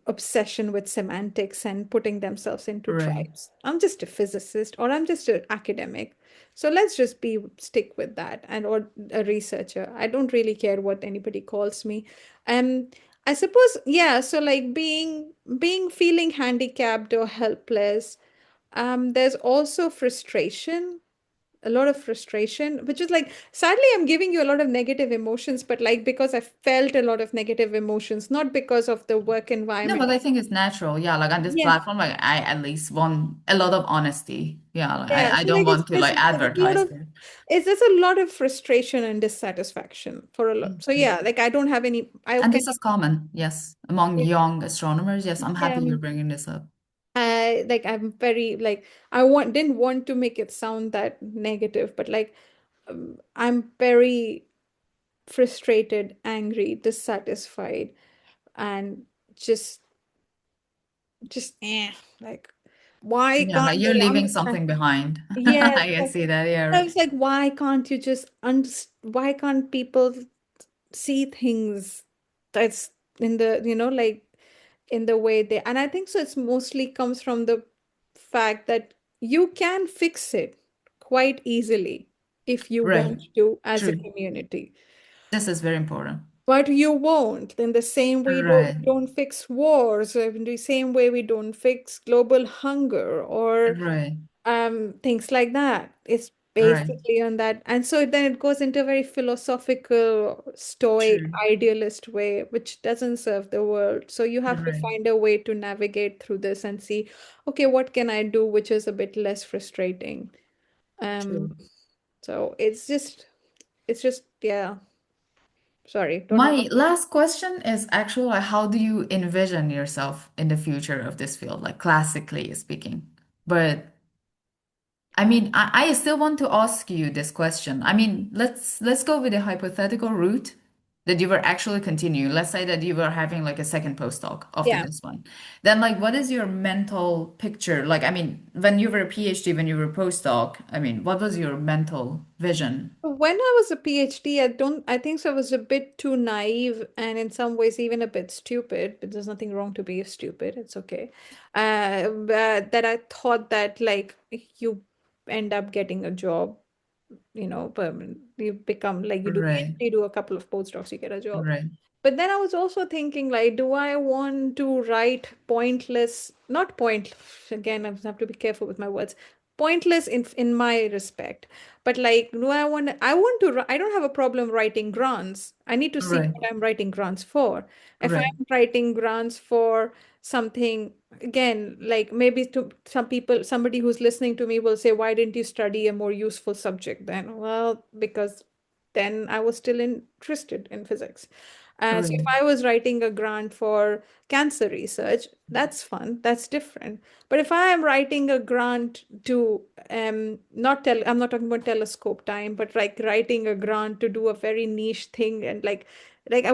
obsession with semantics and putting themselves into Right. tribes. I'm just a physicist or I'm just an academic. So let's just be stick with that and or a researcher. I don't really care what anybody calls me. Um I suppose yeah, so like being feeling handicapped or helpless. There's also frustration, a lot of frustration, which is like, sadly, I'm giving you a lot of negative emotions, but like because I felt a lot of negative emotions, not because of the work No, environment. but I think it's natural. Yeah, like on this Yeah. platform, like I at least want a lot of honesty. Yeah, like Yeah. I So don't like want to it's like a lot advertise of it. there's a lot of frustration and dissatisfaction for a lot. So Mhm. yeah, like I don't have any, I And can, this is common, yes, among yeah, young astronomers. Yes, I'm yeah, happy you're bringing this up. I like I'm very like didn't want to make it sound that negative, but like I'm very frustrated, angry, dissatisfied, and just just like why Yeah, like can't you're they leaving understand? something behind. Yeah, I can see that. Yeah, I right. was like, why can't you just why can't people see things that's in the, like in the way they, and I think so it's mostly comes from the fact that you can fix it quite easily if you Right. want to as a True. community. This is very important. But you won't. In the same way, Right. we don't fix wars, in the same way, we don't fix global hunger or Right. things like that. It's Right. basically on that. And so then it goes into a very philosophical, stoic, True. idealist way, which doesn't serve the world. So you have to Right. find a way to navigate through this and see, okay, what can I do which is a bit less frustrating? Um, True. so it's just, yeah. Sorry, don't know. My last question is actually like, how do you envision yourself in the future of this field, like classically speaking? But I mean, I still want to ask you this question. I mean, let's go with the hypothetical route that you were actually continuing. Let's say that you were having like a second postdoc after Yeah. this one. Then like what is your mental picture? Like, I mean, when you were a PhD, when you were a postdoc, I mean, what was your mental vision? When I was a PhD, I think so I was a bit too naive and in some ways even a bit stupid, but there's nothing wrong to be stupid. It's okay. But that I thought that like you end up getting a job, permanent. You become like you do Right, PhD, do a couple of postdocs, you get a job. right, But then I was also thinking, like, do I want to write pointless, not pointless, again, I have to be careful with my words, pointless in my respect. But like, I want to, I don't have a problem writing grants. I need to see right, what I'm writing grants for. If right, I'm writing grants for something, again, like maybe to some people, somebody who's listening to me will say, why didn't you study a more useful subject then? Well, because then I was still interested in physics. So if right, I was writing a grant for cancer research, that's fun, that's different. But if I am writing a grant to not tell, I'm not talking about telescope time, but like writing a grant to do a very niche thing and like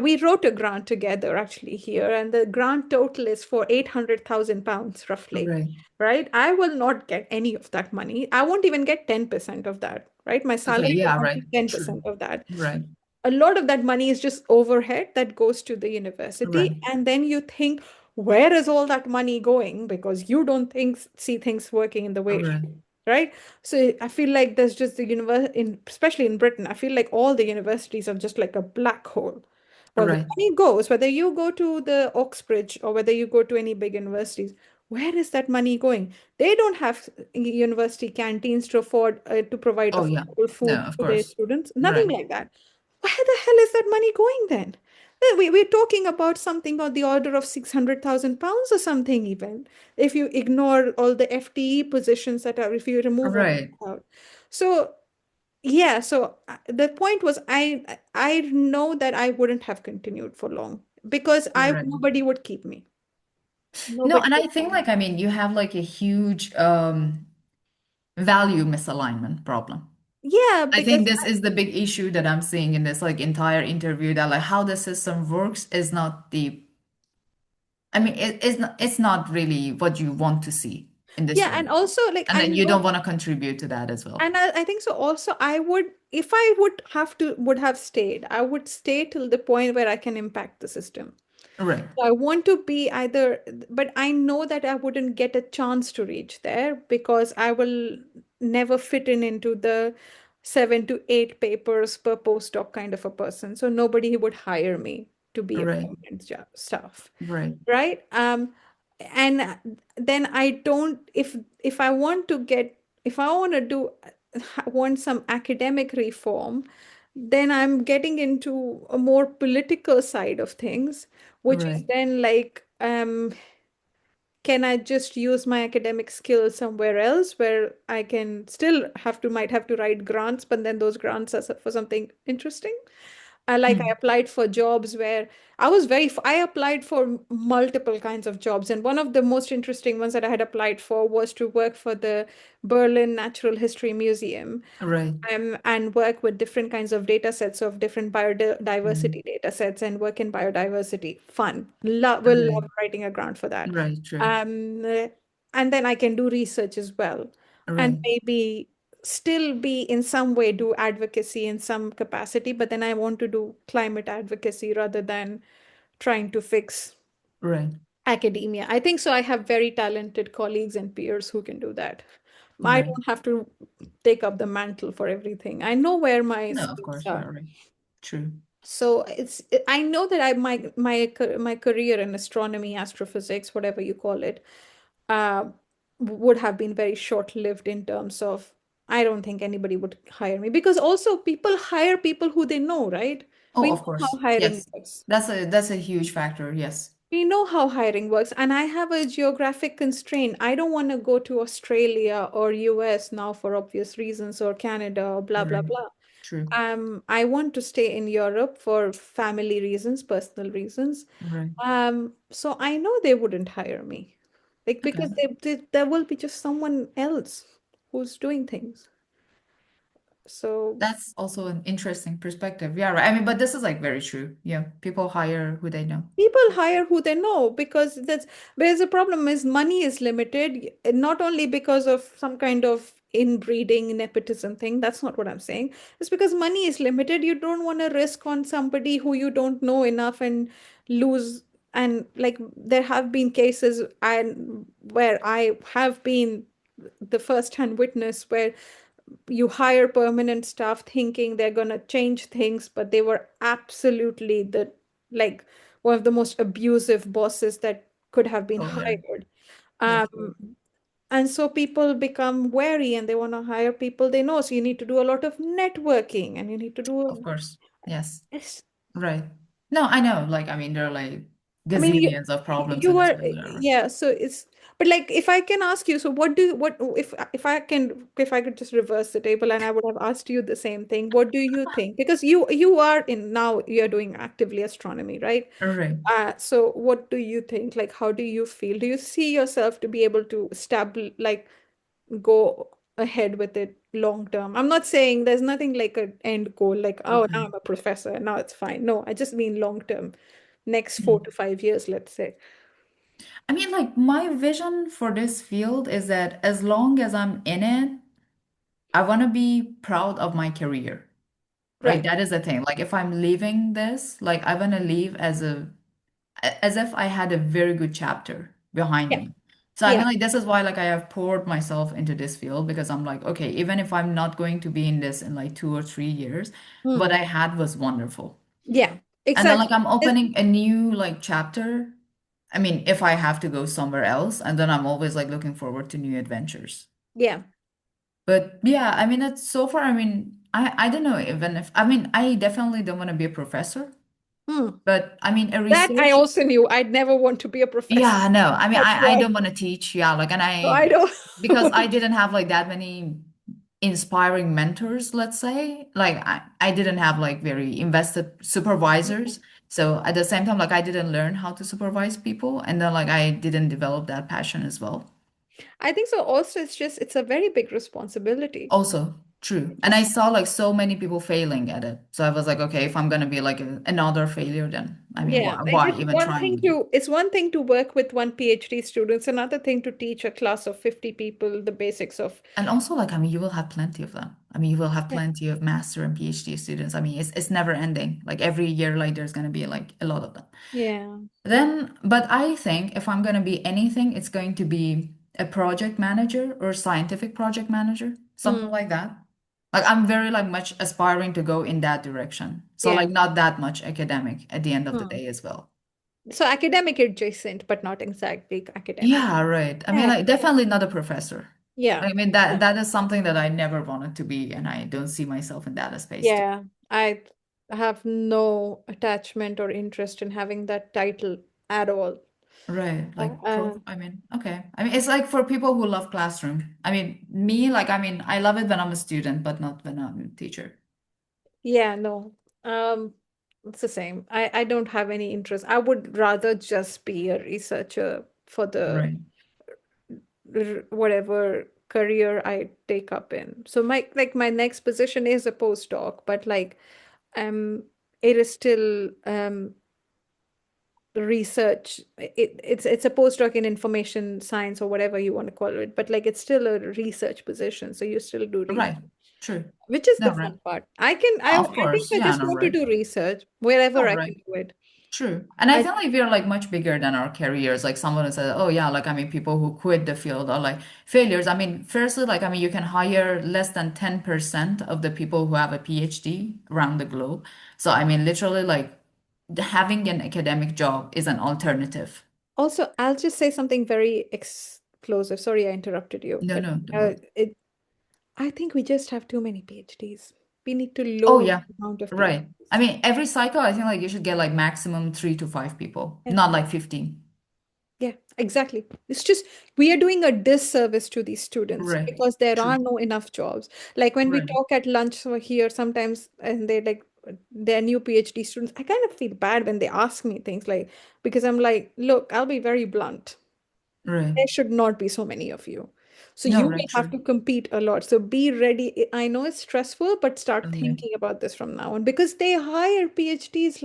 we wrote a grant together actually here, and the grant total is for 800,000 pounds roughly, right. right? I will not get any of that money. I won't even get 10% of that, right? My Okay, salary will yeah, not right. be True. 10% of that. Right, A lot of that money is just overhead that goes to the university. right, And then you think, where is all that money going? Because you don't see things working in the way it right, should, right? So I feel like there's just the especially in Britain, I feel like all the universities are just like a black hole. Well, the right, money goes, whether you go to the Oxbridge or whether you go to any big universities, where is that money going? They don't have university canteens to afford to provide oh yeah. affordable No, food of to their course. students. Nothing Right. like that. Where the hell is that money going then? We're talking about something on the order of 600,000 pounds or something, even if you ignore all the FTE positions that are, if you remove all Right. that out. So, yeah, so the point was, I know that I wouldn't have continued for long because Right. nobody would keep me. No, Nobody and would I think hire me. like I mean you have like a huge value misalignment problem. Yeah, I because think this is the big issue that I'm seeing in this like entire interview that like how the system works is not the I mean it's not really what you want to see in this yeah, job. and also like And I then you don't know. want to contribute to that as well. And I think so also I would, if I would have stayed, I would stay till the point where I can impact the system. Right. So I want to be either, but I know that I wouldn't get a chance to reach there because I will never fit in into the 7 to 8 papers per postdoc kind of a person. So nobody would hire me to be a Right. permanent job staff, Right. right? And then I don't, if I want to get, if I want to do, want some academic reform, then I'm getting into a more political side of things, which is Right. then like, can I just use my academic skills somewhere else where I can still might have to write grants, but then those grants are for something interesting? Like I Hmm. applied for jobs where I applied for multiple kinds of jobs. And one of the most interesting ones that I had applied for was to work for the Berlin Natural History Museum, Right. and work with different kinds of data sets of different Hmm. biodiversity data sets and work in biodiversity. Fun. Will Right. love writing a grant for that. Right. True. Um, uh, and then I can do research as well. And Right. maybe still be in some way do advocacy in some capacity, but then I want to do climate advocacy rather than trying to fix Right. academia. I think so. I have very talented colleagues and peers who can do that. I Right. don't have to take up the mantle for everything. I know where my No, of skills course. Right. are. Right. True. So I know that my career in astronomy, astrophysics, whatever you call it, uh, would have been very short-lived in terms of I don't think anybody would hire me because also people hire people who they know, right? Oh, We of know how course. hiring Yes. works. That's a huge factor. Yes. We know how hiring works, and I have a geographic constraint. I don't want to go to Australia or US now for obvious reasons or Canada or blah blah Right. blah. True. I want to stay in Europe for family reasons, personal reasons. Right. So I know they wouldn't hire me. Like Okay. because there will be just someone else who's doing things. So That's also an interesting perspective. Yeah, right. I mean, but this is like very true. Yeah. People hire who they know. people hire who they know because that's whereas the problem is money is limited, not only because of some kind of inbreeding nepotism thing. That's not what I'm saying. It's because money is limited. You don't want to risk on somebody who you don't know enough and lose. And like there have been cases and where I have been the first hand witness where you hire permanent staff thinking they're going to change things, but they were absolutely the like one of the most abusive bosses that could have been Totally. hired. Yes. um, and so people become wary and they want to hire people they know, so you need to do a lot of networking and you need to Of do course. Yes. it's, Right. No, I know. Like, I mean, there are like I mean, gazillions of problems you in this were, field. Whatever. yeah, so it's, but like, if I can ask you, so what, if I can, if I could just reverse the table and I would have asked you the same thing, what do you think? Because you are in now, you're doing actively astronomy, right? Right. So what do you think? Like, how do you feel? Do you see yourself to be able to establish, like, go ahead with it long term? I'm not saying there's nothing like an end goal, like, oh, now Okay. I'm a professor, now it's fine. No, I just mean long term, next four Mm. to five years, let's say. I mean, like, my vision for this field is that as long as I'm in it, I want to be proud of my career. Right? Right. That is the thing. Like, if I'm leaving this, like, I want to leave as if I had a very good chapter behind Yeah. me. So I Yeah. feel like this is why like I have poured myself into this field because I'm like, okay, even if I'm not going to be in this in like 2 or 3 years, what Hmm. I had was wonderful. Yeah. And then like Exactly. I'm It's, opening a new like chapter. I mean, if I have to go somewhere else, and then I'm always like looking forward to new adventures. yeah. But yeah, I mean, it's so far, I mean, I don't know even if I mean, I definitely don't want to be a professor, Hmm. but I mean, a That I research. also knew. I'd never want to be a professor. Yeah, no. I mean, That's I why. don't want to teach. Yeah, like, and So I I don't because I want. didn't have like that many inspiring mentors, let's say. Like, I didn't have like very invested supervisors. So at the same time, like, I didn't learn how to supervise people, and then like I didn't develop that passion as well. I think so. Also, it's just it's a very big responsibility. Also, true. And I Just saw like so many people failing at it. So I was like, okay, if I'm gonna be like another failure, then I mean, yeah, like why even trying? it's one thing to work with one PhD student, it's another thing to teach a class of 50 people the basics of. And also, like, I mean, you will have plenty of them. I mean, you will have Yeah. plenty of master and PhD students. I mean, it's never ending. Like every year, like there's gonna be like a lot of them. Yeah. Then, but I think if I'm gonna be anything, it's going to be a project manager or scientific project manager, something Hmm. like that. Like I'm very like much aspiring to go in that direction. So Yeah. like not that much academic at the end of the Hmm. day as well. So academic adjacent, but not exactly academic. Yeah, right. I mean, Yeah. like definitely not a professor. Yeah. I mean that is something that I never wanted to be, and I don't see myself in that space too. Yeah. I have no attachment or interest in having that title at all. Right. Uh, Like uh, I mean, okay. I mean, it's like for people who love classroom. I mean, me, like, I mean, I love it when I'm a student, but not when I'm a teacher. yeah, no. It's the same. I don't have any interest. I would rather just be a researcher for the Right. whatever career I take up in. So my next position is a postdoc, but like um it is still research. It's a postdoc in information science or whatever you want to call it, but like it's still a research position, so you still do research, Right. True. which is the No, right. fun part. I Of think course. I Yeah, just no, want to right. do research wherever No, I right. can do it. True. And I I feel like we're like much bigger than our careers. Like someone who said, oh yeah, like I mean people who quit the field are like failures. I mean, firstly, like I mean you can hire less than 10% of the people who have a PhD around the globe. So I mean literally like having an academic job is an alternative. also I'll just say something very explosive. Sorry, I interrupted you, No, but no, don't worry. I think we just have too many PhDs. We need to Oh lower yeah, the amount of right. I PhDs. mean every cycle I think like you should get like maximum 3 to 5 people, Yeah. not like 15. Yeah, exactly. It's just we are doing a disservice to these students Right. because there True. are no enough jobs. Like when we Right. talk at lunch over here sometimes, and they like they're new PhD students, I kind of feel bad when they ask me things like, because I'm like, look, I'll be very blunt. Right. There should not be so many of you. So No, you right. will have True. to compete a lot. So be ready. I know it's stressful, but start Right. thinking about this from now on because they hire PhDs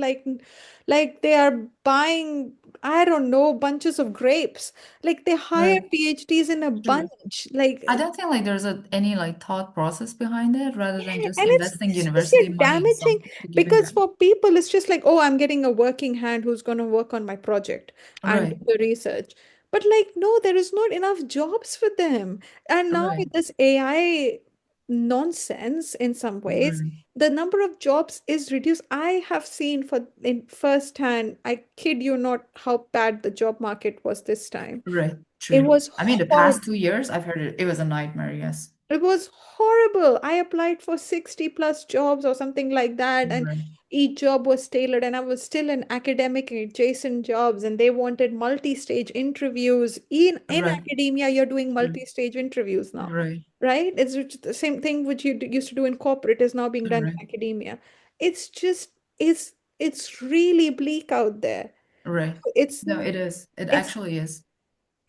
like they are buying, I don't know, bunches of grapes. Like they hire Right. PhDs in a True. bunch. Like I don't think like there's any like thought process behind it rather than just and investing it's just university get money in damaging something to giving because them. for people, it's just like, oh, I'm getting a working hand who's going to work on my project and do Right. the research. But like, no, there is not enough jobs for them. And now Right. with this AI nonsense, in some ways, Right. the number of jobs is reduced. I have seen for in firsthand, I kid you not, how bad the job market was this time. Right. It True. was I mean, the horrible. past 2 years, I've heard it was a nightmare. Yes. It was horrible. I applied for 60 plus jobs or something like that, and Right. each job was tailored, and I was still in academic adjacent jobs, and they wanted multi-stage interviews. In Right. academia, you're doing True. multi-stage interviews now, Right. right? It's the same thing which used to do in corporate is now being done in Right. academia. It's just it's really bleak out there. Right. It's No, it is. It it's actually is.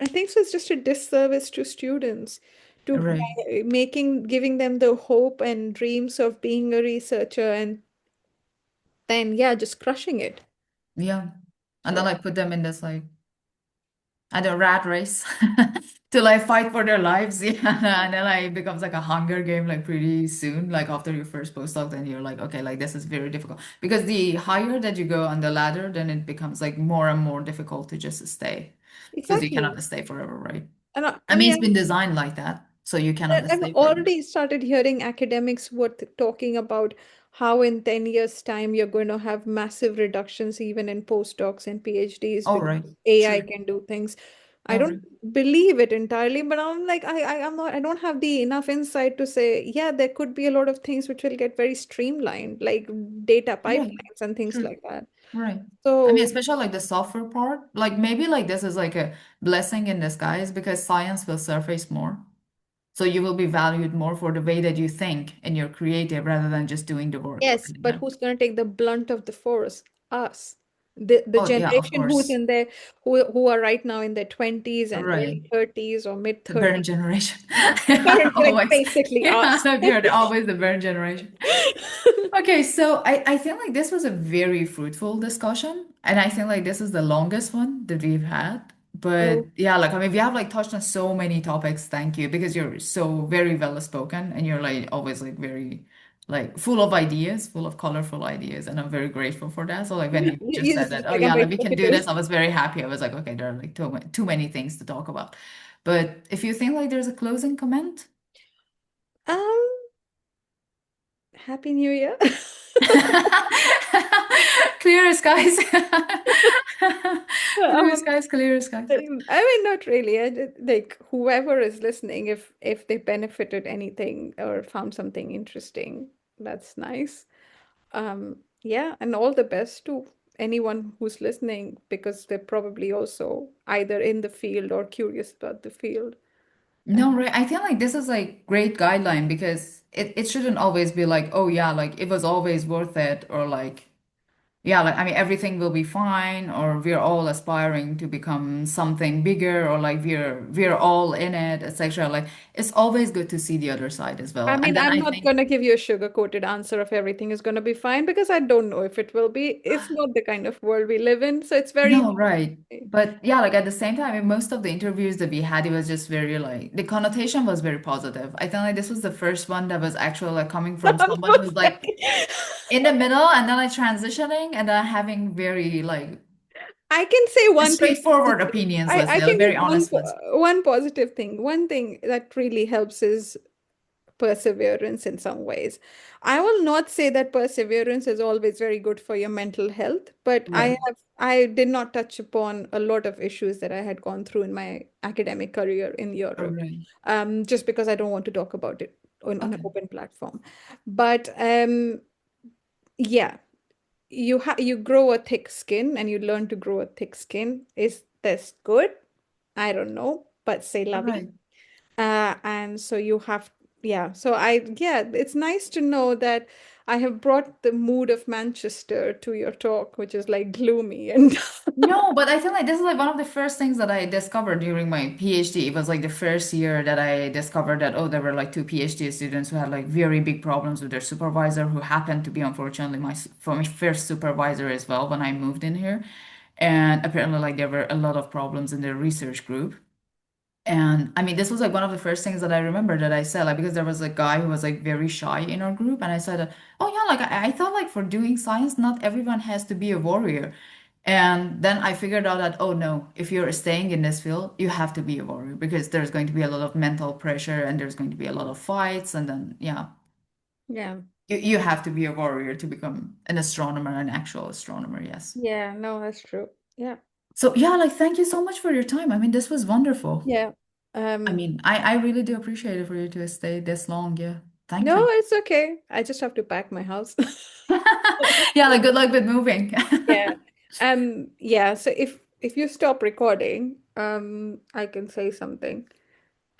I think so. It's just a disservice to students to Right. by giving them the hope and dreams of being a researcher and then, yeah, just crushing it. Yeah. And then So, like put them in this like I don't rat race to like fight for their lives. Yeah. And then like it becomes like a hunger game like pretty soon. Like after your first postdoc, then you're like, okay, like this is very difficult. Because the higher that you go on the ladder, then it becomes like more and more difficult to just stay. Because you exactly. cannot stay forever, right? And I I mean, mean, it's been designed like that, so you cannot I've stay forever. already started hearing academics were talking about how in 10 years' time you're going to have massive reductions even in postdocs and PhDs All because right. AI True. can do things. I All don't right. believe it entirely, but I'm like, I'm not, I don't have the enough insight to say, yeah, there could be a lot of things which will get very streamlined, like data Right. pipelines and things True. like that. Right. I mean, So, especially like the software part, like maybe like this is like a blessing in disguise because science will surface more. So you will be valued more for the way that you think and you're creative rather than just doing the work. yes, but who's going to take the blunt of the force? Us. The Oh, yeah, of generation who's course. in their who are right now in their 20s and Right. early 30s or mid The 30s. burn generation. Currently, like Always. basically Yeah, us. you're always the burn generation. Okay, so I think like this was a very fruitful discussion, and I think like this is the longest one that we've had. But Oh, yeah, like I mean, we have like touched on so many topics. Thank you, because you're so very well spoken, and you're like always like very like full of ideas, full of colorful ideas, and I'm very grateful for that. So like when you just you said just that, oh like I'm yeah, very like we can do talkative. this, I was very happy. I was like, okay, there are like too many things to talk about. But if you think like there's a closing comment. Um, Happy New Year. Clear skies. Blue Um, skies, clear skies. I mean, not really. Like whoever is listening, if they benefited anything or found something interesting, that's nice. Yeah, and all the best to anyone who's listening because they're probably also either in the field or curious about the field. No, right. I feel like this is like great guideline because it shouldn't always be like, oh yeah, like it was always worth it, or like, yeah, like I mean everything will be fine, or we're all aspiring to become something bigger, or like we're all in it, etc. Like it's always good to see the other side as I well. And mean, then I'm I not think gonna give you a sugar-coated answer of everything is gonna be fine because I don't know if it will be. It's not the kind of world we live in, so it's very no, right. But yeah, like at the same time, in most of the interviews that we had, it was just very like the connotation was very positive. I think like this was the first one that was actually like coming from I'm someone so who's like sorry. in the middle and then like transitioning and then having very like I can say one thing straightforward positive. opinions, let's I say, like can very give honest ones. one positive thing. One thing that really helps is perseverance in some ways. I will not say that perseverance is always very good for your mental health, but Right. I did not touch upon a lot of issues that I had gone through in my academic career in Europe, Right. just because I don't want to talk about it on an Okay. open platform. But yeah, you grow a thick skin and you learn to grow a thick skin. Is this good? I don't know, but say lovey. Right. And so you have, yeah. So yeah, it's nice to know that I have brought the mood of Manchester to your talk, which is like gloomy and No, but I feel like this is like one of the first things that I discovered during my PhD. It was like the first year that I discovered that, oh, there were like two PhD students who had like very big problems with their supervisor, who happened to be unfortunately for my first supervisor as well when I moved in here. And apparently like there were a lot of problems in their research group. And I mean, this was like one of the first things that I remember that I said, like, because there was a guy who was like very shy in our group, and I said, oh yeah, like I thought like for doing science, not everyone has to be a warrior. And then I figured out that, oh no, if you're staying in this field, you have to be a warrior because there's going to be a lot of mental pressure and there's going to be a lot of fights. And then, yeah, yeah. you have to be a warrior to become an astronomer, an actual astronomer, yes. Yeah, no, that's true. Yeah. So, yeah, like, thank you so much for your time. I mean, this was wonderful. Yeah. I Um, mean, I really do appreciate it for you to stay this long. Yeah. Thank no, you. it's okay. I just have to pack my house. Yeah, like good luck with moving. Yeah. Yeah, so if you stop recording, I can say something.